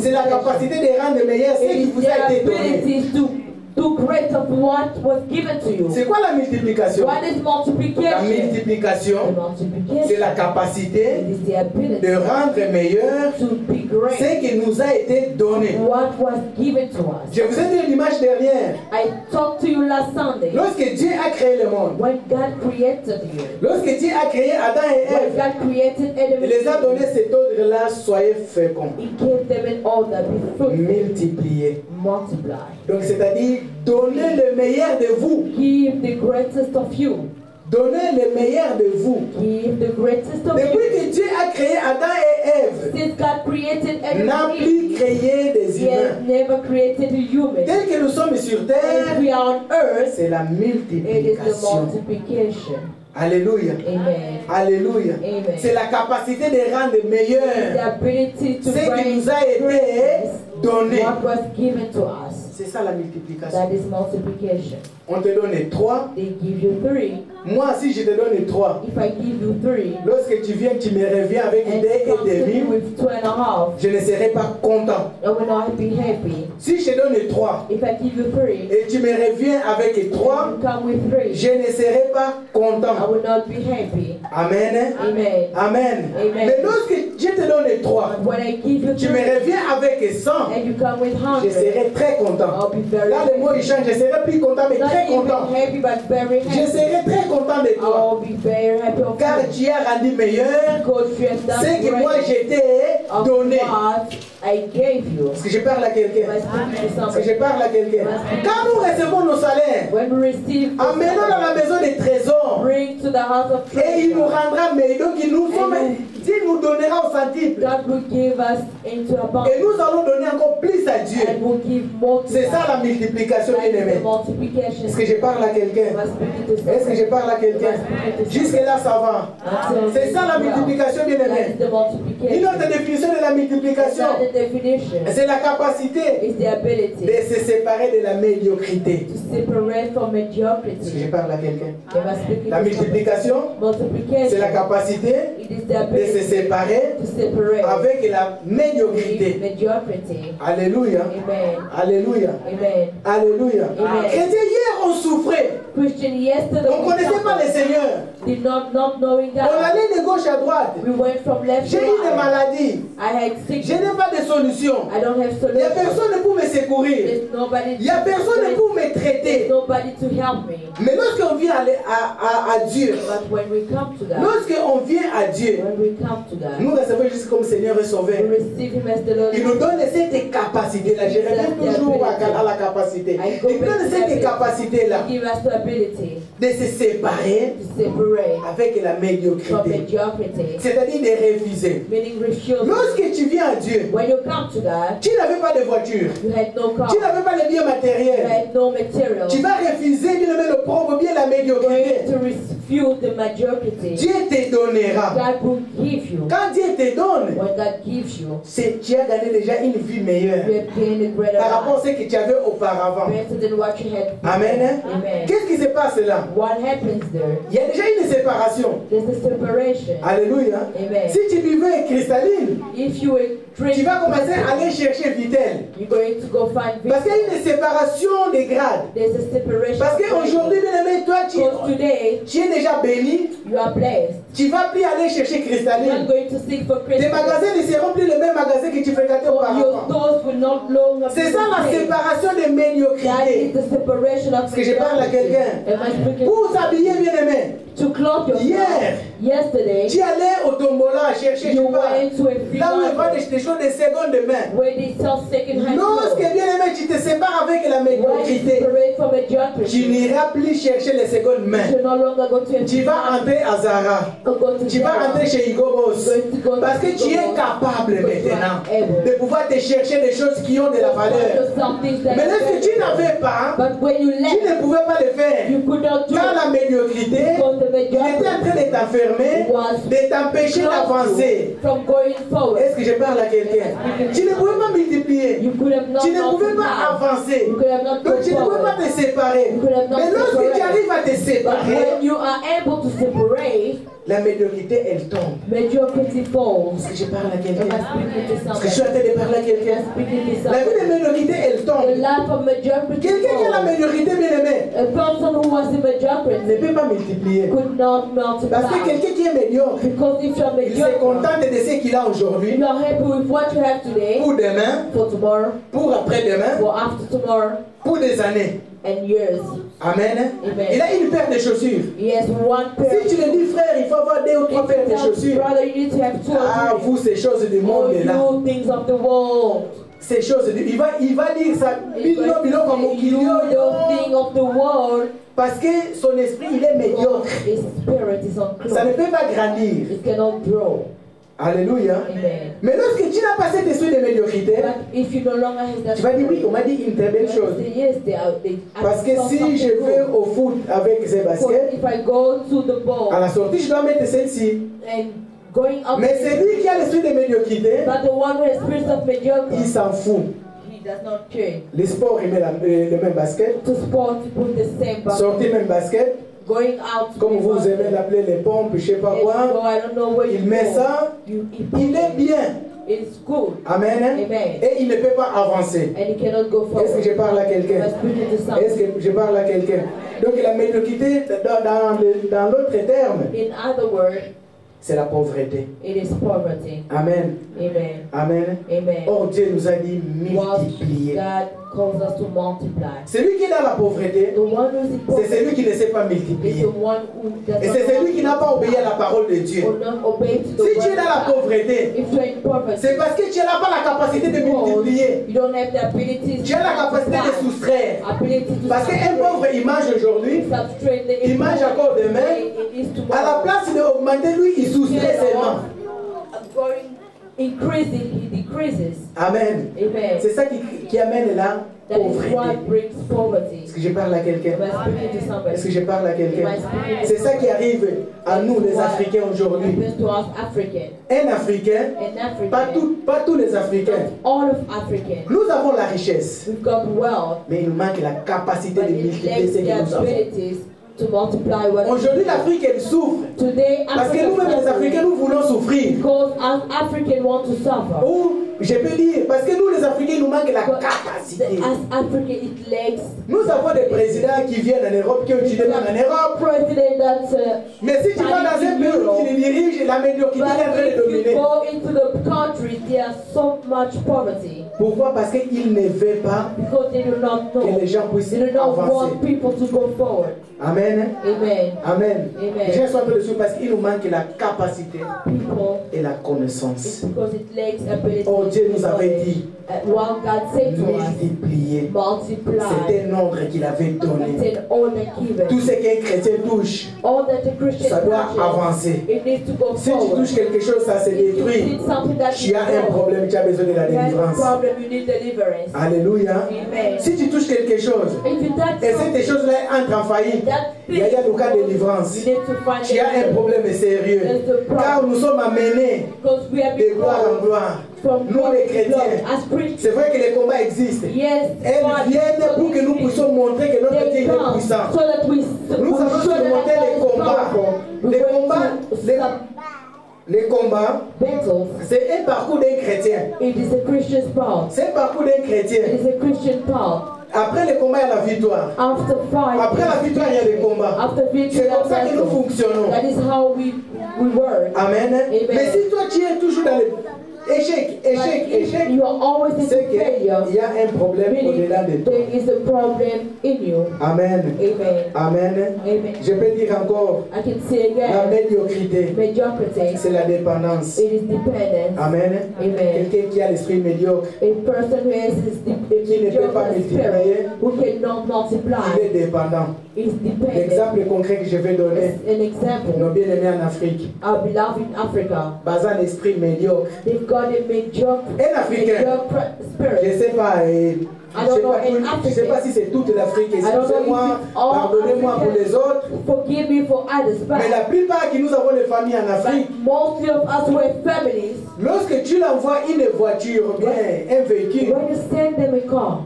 C'est la capacité de rendre meilleur ce It qui is vous a their été donné. abilities to do great of what was given to you. C'est quoi la multiplication? What is La multiplication? The multiplication, c'est multiplication la capacité it is the ability de rendre meilleur to be great. ce qui nous a été donné. What was given to us. Je vous ai dit l'image dernière. I talked to you last Sunday. Lorsque Dieu a créé le monde, When God created you, lorsque Dieu a créé Adam et when Ève, God created Adam il les a and donné Eve, cet ordre-là, soyez féconds, He gave them an order, be fruitful, multipliez. multiply. Donc c'est-à-dire, donnez le meilleur de vous. Give the greatest of you. Donnez le meilleur de vous. Give the greatest of Depuis you. que Dieu a créé Adam et Ève, Since God created Adam n'a and Eve, plus créé des He has humains. never created a human. Tel que nous sommes sur As terre, we are on earth, c'est la it is the multiplication. multiplication. Alléluia. Amen. Alléluia. Amen. C'est la capacité de rendre The meilleur ability to ce qui bring nous a été donné. what was given to us. C'est ça la multiplication. That is multiplication. On te donne 3. They give you 3. Moi, si je te donne 3, If I give you 3, lorsque tu viens, tu me reviens avec and 2 you come to et me demi, with 2.5, je ne serai pas content. I will not be happy. Si je te donne 3 If I give you 3, et tu me reviens avec 3, you come with 3, je ne serai pas I content. will not be happy. Amen. Amen. Amen. Amen. Mais lorsque je te donne 3, When I give you tu me 3, reviens avec 100, and you come with je 100, serai très content. I'll be very Là, le mot il change, je serai plus content, mais Not très even content. happy, but very Je happy. serai très content de toi. I'll be very happy of Car you. tu as rendu meilleur Because you have done ce que moi great je t'ai of donné. what I gave you. Est-ce que je parle à quelqu'un? Am I speaking to Est-ce que somebody? je parle à quelqu'un? Quand nous recevons nos salaires, When we receive the emmenons dans la maison des trésors bring to the house of et il nous treasure. rendra meilleur. Donc il nous faut, Dieu nous nous donnera au centuple. God will give us into abundance. Et nous allons donner encore plus à Dieu. And will give more. C'est ça la multiplication, That is bien-aimé. the multiplication. Est-ce que je parle à quelqu'un? Est-ce que je parle à quelqu'un? Jusque-là, ça va. C'est ça la multiplication, bien-aimé. Une autre définition de la multiplication, c'est la capacité de se séparer de la médiocrité. Est-ce que je parle à quelqu'un? La multiplication, c'est la capacité de se séparer avec la médiocrité. Alléluia. Alléluia. Alléluia. Chrétiens, hier on souffrait. On ne connaissait pas le Seigneur. On allait de gauche à droite. J'ai eu des maladies. Je n'ai pas de solution. Il n'y a personne pour me secourir. Il n'y a personne pour me traiter. Mais lorsqu'on vient à Dieu, lorsqu'on vient à Dieu, nous recevons juste comme Seigneur et Sauveur. Il nous donne cette capacité-là. Je reviens toujours à la capacité. Il nous donne cette capacité-là de se séparer avec la médiocrité. C'est-à-dire de refuser. Lorsque tu viens à Dieu, tu n'avais pas de voiture, tu n'avais pas de biens matériels, tu vas refuser le propre bien la médiocrité. Dieu te donnera. Quand Dieu te donne, tu as gagné déjà une vie meilleure par rapport à ce que tu avais auparavant. Amen. Qu'est-ce qui se passe là? Il y a déjà une séparation. Alléluia. Si tu buvais cristalline, tu vas commencer à aller chercher Vitel. Parce qu'il y a une séparation des grades. Parce qu'aujourd'hui, bien aimé, toi, tu es déjà béni. Tu ne vas plus aller chercher cristalline. Tes magasins ne seront plus les mêmes magasins que tu fréquentais auparavant. C'est ça la séparation des médiocrités. Est-ce que je parle à quelqu'un? Pour s'habiller, bien aimé. Hier, tu allais au tombola chercher là où il vend des choses de seconde main. Lorsque bien aimé, tu te sépares avec la médiocrité, tu n'iras plus chercher les secondes mains. Tu vas entrer à Zara, tu vas entrer chez Hugo Boss, parce que tu es capable maintenant de pouvoir te chercher des choses qui ont de la valeur. Mais lorsque tu n'avais pas, tu ne pouvais pas le faire. Car la médiocrité, il était en train de t'enfermer, de t'empêcher d'avancer. Est-ce que je parle à quelqu'un? Tu ne pouvais pas multiplier, tu ne pouvais pas avancer, donc tu ne pouvais pas te séparer. Mais lorsque tu arrives à te séparer, la médiocrité, elle tombe. Est-ce que je parle à quelqu'un? Est-ce que je suis en train de parler à quelqu'un? La vie de médiocrité, elle tombe. Quelqu'un qui a la médiocrité, bien aimé, ne peut pas multiplier. Parce que quelqu'un qui est médiocre, il se contente de ce qu'il a aujourd'hui, pour demain, pour après-demain, pour des années. Amen. Il a une paire de chaussures. Si tu le dis, frère, il faut avoir 2 ou 3 paires de chaussures. Ah, vous, ces choses du monde là. Ces choses, il va dire ça. Parce que son esprit, il est médiocre. Ça ne peut pas grandir. Alléluia. Mais lorsque tu n'as pas cet esprit de médiocrité, tu vas dire oui, on m'a dit une très belle chose. Parce que si je vais au foot avec ces baskets, à la sortie, je dois mettre celle-ci. Mais c'est lui qui a l'esprit de médiocrité, il s'en fout. Les sports, il met le même basket. Sortir même basket. Comme vous aimez l'appeler les pompes, je ne sais pas quoi. Il met ça, il est bien. Amen. Et il ne peut pas avancer. Est-ce que je parle à quelqu'un? Est-ce que je parle à quelqu'un? Donc la médiocrité, dans l'autre terme, c'est la pauvreté. Amen. Amen. Or Dieu nous a dit multiplier. Celui qui est dans la pauvreté, c'est celui qui ne sait pas multiplier. Et c'est celui qui n'a pas obéi à la parole de Dieu. Si tu es dans la pauvreté, c'est parce que tu n'as pas la capacité de multiplier. Tu as la capacité de soustraire. Parce qu'un pauvre, il mange aujourd'hui, il mange encore demain. À la place d'augmenter, lui, il soustrait seulement. going increasing, he decreases. Amen. Amen. C'est ça qui amène la That is what brings poverty. Est-ce que je parle à quelqu'un? Am I speaking to somebody? Est-ce que je parle à quelqu'un? Am I speaking to C'est ça qui arrive à nous les Africains aujourd'hui. happens to us Africans. Un Africain, An African, pas tous les Africains. all of Africans. Nous avons la richesse, We've got wealth, mais il nous manque la capacité but de it multiplier lacks ce que the nous avons. abilities to multiply what Aujourd'hui, l'Afrique, elle souffre. Today, Parce que nous-mêmes, les Africains, nous voulons souffrir. because us Africans want to suffer. Ou, je peux dire, parce que nous, les Africains, il nous manque la capacité. As African, it lacks. Nous avons des présidents qui viennent en Europe, qui ont utilisé même en Europe. President that's Mais si tu vas dans un pays qui les dirige, la médiocrité est en train de if you dominer. go into the country, there's so much poverty Pourquoi? Parce qu'ils ne veulent pas because they do not que know. les gens puissent They do not avancer. want people to go forward. Amen. Amen. Amen. Amen. Les gens sont un peu dessus parce qu'il nous manque la capacité People, et la it's connaissance. because it lacks ability. Oh, Dieu nous avait dit, What God said to us, multiplier. multiply. C'est un ordre qu'il avait donné. It's an order given. Tout ce qu'un chrétien touche, All that a Christian ça doit touches, avancer. it needs to go Si tu forward. touches quelque chose, ça se If you détruit. did something that Tu as un problème, tu as besoin de la you have a délivrance. problem, you need deliverance. Alléluia. Amen. Si tu touches quelque chose, If you touch et something, cette chose-là entre en faillite, that il y a le cas de délivrance. you need to find Tu as un deliverance. problème sérieux. Car nous sommes amenés Because we have de been gloire en called gloire. from Nous glory les to chrétiens, glory. As Christians, c'est vrai que les combats existent. yes, Elles God, viennent so pour que nous puissions montrer que notre Dieu they est come puissant. so that we Nous allons show that surmonter God les is combats. powerful. Les We're going combats, to stop les combats, battles. c'est un parcours d'un chrétien. It is a Christian's path. C'est un parcours d'un chrétien. It is a Christian path. Après le combat, il y a la victoire. After fight, Après la victoire, il y a les combats. after victory, C'est comme ça que nous battle. fonctionnons. That is how we work. Amen. Mais si toi tu es toujours dans le échec, échec, You are always in c'est qu'il failure. y a un problème au-delà de toi. There is a problem in you. Amen. Amen. Amen. Amen. Je peux dire encore, I can say la again, médiocrité, mediocrity, c'est la dépendance. it is dependence. Amen. Amen. Quelqu'un qui a l'esprit médiocre, A person who has this Qui ne peut pas mediocre multiplier, spirit, who cannot il multiply, est dépendant. is dependent. L'exemple concret que je vais donner, An example, nos bien-aimés en Afrique, our beloved in Africa, basé en esprit médiocre. they've got a mediocre Un Africain, spirit. je ne sais pas, je sais pas si c'est toute l'Afrique, excusez-moi, pardonnez-moi pour les autres, Forgive me for others, mais la but plupart qui nous avons des familles en Afrique, mostly of us who have families, lorsque tu l'envoies une voiture, bien un véhicule, when you send them a car,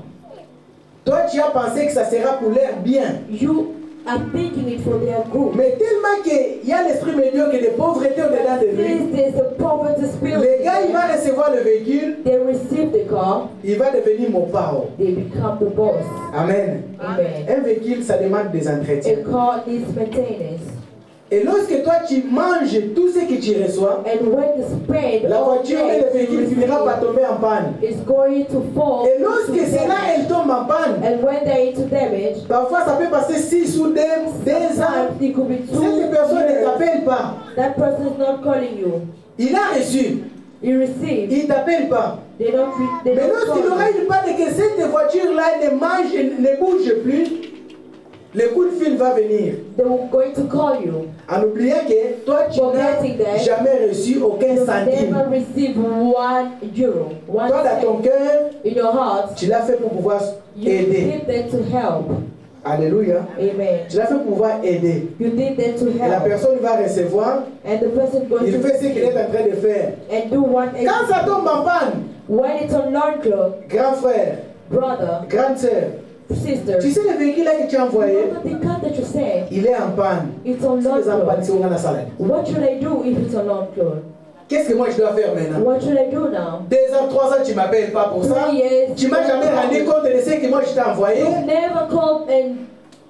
toi tu as pensé que ça sera pour leur bien. you are thinking it for their group. Mais tellement qu'il y a l'esprit médiocre et de pauvreté au-dedans de lui, Since there's a poverty spirit, le gars il va recevoir le véhicule, they receive the car, il va devenir mon pao. they become the boss. Amen. Amen. Un véhicule, ça demande des entretiens. A car needs maintenance. Et lorsque toi tu manges tout ce que tu reçois, And when you spend la all voiture et le véhicule finira par tomber en panne. it's going to fall. Et lorsque into cela damage. elle tombe en panne, And when they're into damage, parfois ça peut passer 6 ou 2 ans. sometimes it could be 2 Cette personne ne years. t'appelle pas. That person is not calling you. Il a reçu. You receive. Il ne t'appelle pas. They don't. They Mais don't lorsqu'il call aura you. une panne et que cette voiture-là ne mange, ne bouge plus, le coup de fil va venir. They were going to call you. En oubliant que toi tu Forgetting n'as that jamais reçu aucun You centime. never receive €1. One Toi dans ton cent. cœur, In your heart, tu l'as fait pour pouvoir you aider. did that to help. Alléluia. Amen. Tu l'as fait pour pouvoir aider. You did that to Et la help. personne va recevoir, And the person going il to fait ce qu'il est receive en train de faire. and do what Quand ça tombe en panne, when it's on Lord Club, grand frère, brother, grande sœur, sister, tu sais le véhicule là que tu as envoyé, the car that you sent, il est en panne. it's on Si Lord les en panne, Club. si on a la salade. What should I do if it's on Lord Club? Qu'est-ce que moi je dois faire maintenant? What should I do now? 2 ans, 3 ans, tu ne m'appelles pas pour ça. 3 years. Tu m'as jamais rendu compte de ce que moi je t'ai envoyé. You never called and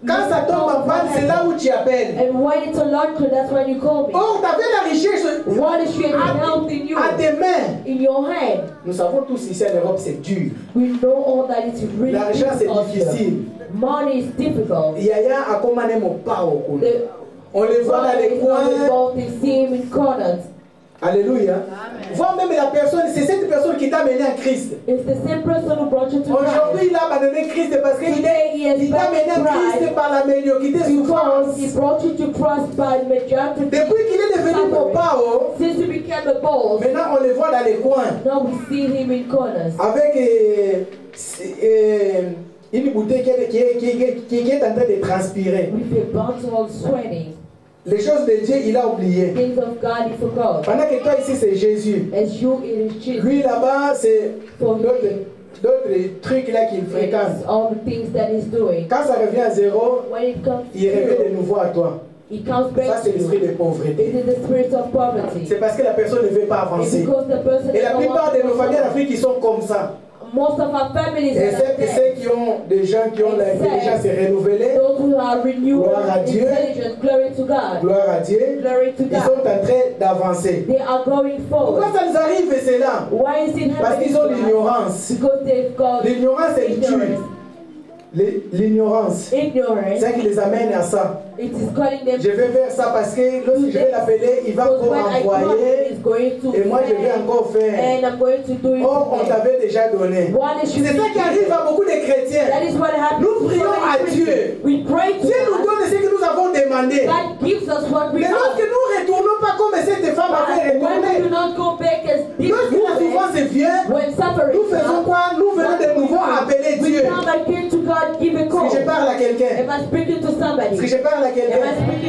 Quand ça tombe en panne, c'est là où tu appelles. and when it's on Lord Club, that's when you call me. Or, tu avais la richesse What is your help in you? à tes mains. In your hand. Nous savons tous ici en Europe, c'est dur. We know all that it's really L'argent, c'est difficult. difficile. Money is difficult. Yaya a commandé mon pas au cou. The On le voit dans les coins. both they see him in corners. Alléluia. Voir même la personne, c'est cette personne qui t'a mené à Christ. It's the same person who brought you to Aujourd'hui, Christ. il a abandonné Christ parce qu'il Today he has t'a mené à Christ Christ par la médiocrité because he souffrance. brought you to Christ by mediocrity. Depuis qu'il est devenu mon pao, Since you became at the balls. Maintenant, on les voit dans les coins. Now we see him in corners. Avec une bouteille qui est en train de transpirer. With a bottle sweating. Les choses de Dieu, il a oublié. Things of God, he forgot. Pendant que toi ici, c'est Jésus. As you, it is Jesus. Lui là-bas, c'est d'autres trucs là qu'il fréquente. All the things that he's doing. Quand ça revient à zéro, When it comes il revient de nouveau à toi. He comes back. Ça, c'est l'esprit de pauvreté. It is the spirit of poverty. C'est parce que la personne ne veut pas avancer. Et la plupart de nos familles en Afrique, ils sont comme ça. Most of our families are except ceux qui ont des gens qui ont l'intelligence renouvelée. Those who are renewed. Gloire à Dieu. Glory to God. Gloire à Dieu. Glory to God. Ils sont en train d'avancer. They are going forward. Pourquoi ça nous arrive cela? Why is it happening? Parce qu'ils ont l'ignorance. Because they've got l'ignorance, elle tue. L'ignorance, c'est qui les amène à ça. It is calling them. Je vais faire ça parce que lorsque je vais l'appeler, il va encore envoyer et moi je vais encore faire. Or, on t'avait déjà donné. C'est ça qui arrive à beaucoup de chrétiens. Nous prions à Dieu. Dieu nous donne ce que nous avons demandé. Mais lorsque nous ne retournons pas comme cette femme avait retourné, lorsque la souffrance vient, nous faisons quoi? Nous venons de nouveau appeler Dieu. Est-ce que je parle à quelqu'un? Est-ce que je parle à quelqu'un?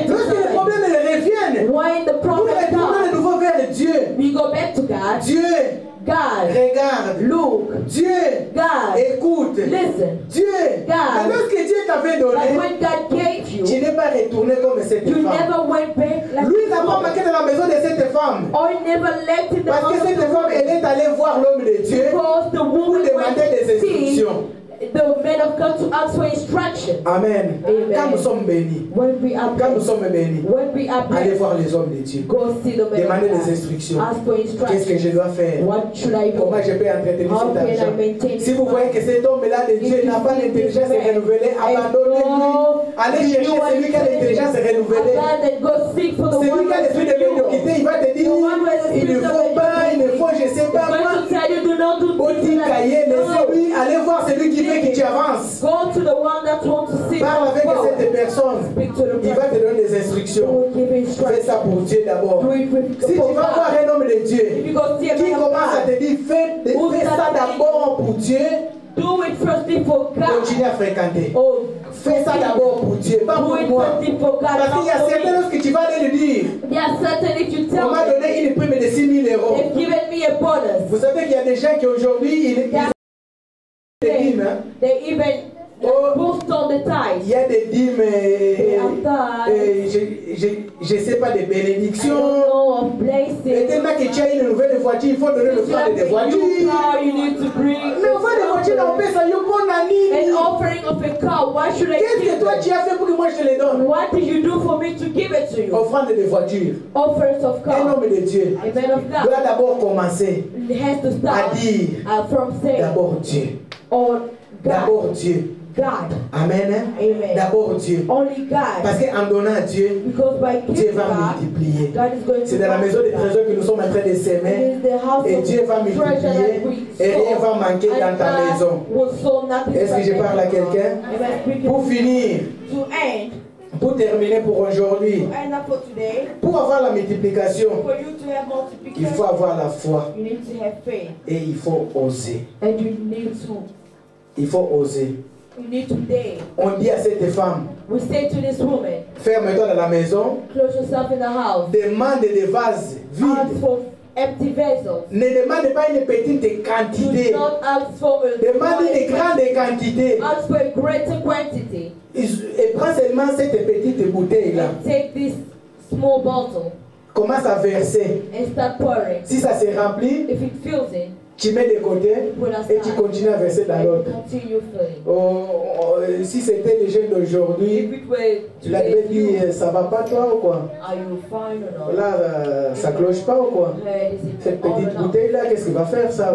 Lorsque les problèmes reviennent, nous retournons de nouveau vers Dieu. Dieu regarde. Look. Dieu écoute. Listen. Dieu. Mais lorsque Dieu t'avait donné, tu n'es pas retourné comme cette femme. Lui n'a pas manqué dans la maison de cette femme. Parce que cette femme, elle est allée voir l'homme de Dieu pour demander des instructions. The men of God to ask for instruction. Amen. Quand nous sommes bénis, allez voir les hommes de Dieu. Demandez des instructions. Qu'est-ce que je dois faire? Comment je peux entretenir cet argent? Si vous voyez que cet homme-là de Dieu n'a pas l'intelligence renouvelée, abandonnez-lui. Allez chercher celui qui a l'intelligence renouvelée. Celui qui a l'esprit de médiocrité, il va te dire il ne faut pas, il ne faut, je ne sais pas quoi. Laissez-lui, allez voir celui qui veut que tu avances. Parle avec cette personne. Il va te donner des instructions. Fais ça pour Dieu d'abord. Si tu vas voir un homme de Dieu qui commence à te dire fais ça d'abord pour Dieu, do it firstly for God. Continue à fréquenter. Fais ça d'abord pour Dieu, pas pour moi. Parce qu'il y a certaines choses que tu vas aller lui dire. On m'a donné une prime de 6 000 euros. Vous savez qu'il y a des gens qui aujourd'hui, ils dîmes. Il y a des dîmes, je ne sais pas, des bénédictions. Et tellement que tu as une nouvelle voiture, il faut donner le frein de voiture. Mais on voit des voitures, on paie ça, il y a bon ami. Qu'est-ce que toi tu as fait pour que moi je te les donne? Offrande de voiture. Un homme de Dieu doit d'abord commencer à dire d'abord Dieu. D'abord Dieu. God. Amen. Amen. D'abord Dieu. Only God. Parce qu'en donnant à Dieu, Dieu va multiplier. C'est dans la maison des trésors que nous sommes en train de s'aimer. Et Dieu va multiplier. Et rien va manquer dans ta maison. Est-ce que je parle à quelqu'un? Pour finir. Pour terminer pour aujourd'hui, pour avoir la multiplication, il faut avoir la foi et il faut oser. Il faut oser. On dit à cette femme, ferme-toi dans la maison, demande des vases vides. Ne demande pas une petite quantité. Demande une grande quantité. Et prends seulement cette petite bouteille-là. Commence à verser. Si ça se remplit, tu mets de côté et tu continues à verser dans l'autre. Si c'était les jeunes d'aujourd'hui, tu l'avais dit, ça va pas toi ou quoi? Là, ça cloche pas ou quoi? Cette petite bouteille-là, qu'est-ce qu'il va faire ça?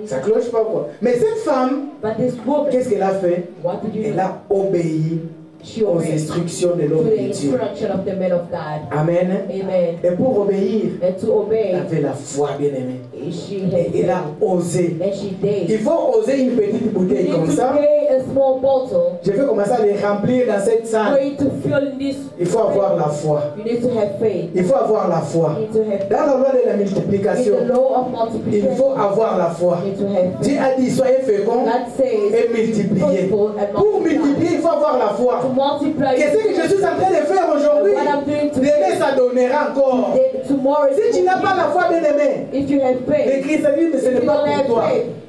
Ça cloche pas ou quoi? Mais cette femme, qu'est-ce qu'elle a fait? Elle a obéi aux instructions de l'homme de Dieu. Amen. Et pour obéir, elle avait la foi, bien aimée. Et elle a osé. Il faut oser une petite bouteille comme ça. Je vais commencer à les remplir dans cette salle. Il faut avoir la foi. Il faut avoir la foi. Dans la loi de la multiplication, il faut avoir la foi. Dieu a dit soyez féconds et multipliez. Pour multiplier, il faut avoir la foi. Qu'est-ce que je suis en train de faire aujourd'hui? Demain, ça donnera encore. Si tu n'as pas la foi, bien aimé, le christianisme, ce n'est pas pour toi.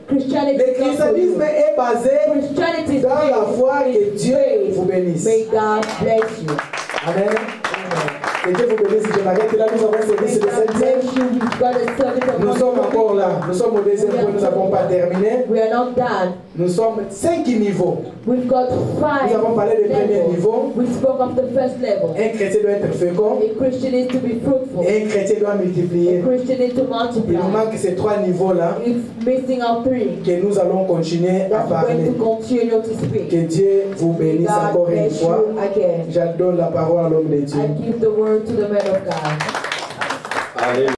Le christianisme est basé dans la foi que Dieu vous bénisse. Amen. Que Dieu vous bénisse. Je m'arrête là. Nous avons servi sur le 7e. Nous sommes encore là. Nous sommes au deuxième point. Nous n'avons pas terminé. Nous sommes 5 niveaux. Nous avons parlé du premier niveau. Un chrétien doit être fécond. Et un chrétien doit multiplier. Il nous manque ces 3 niveaux-là que nous allons continuer à parler. Que Dieu vous bénisse encore une fois. J'adore la parole à l'homme de Dieu. To the man of God. Allez.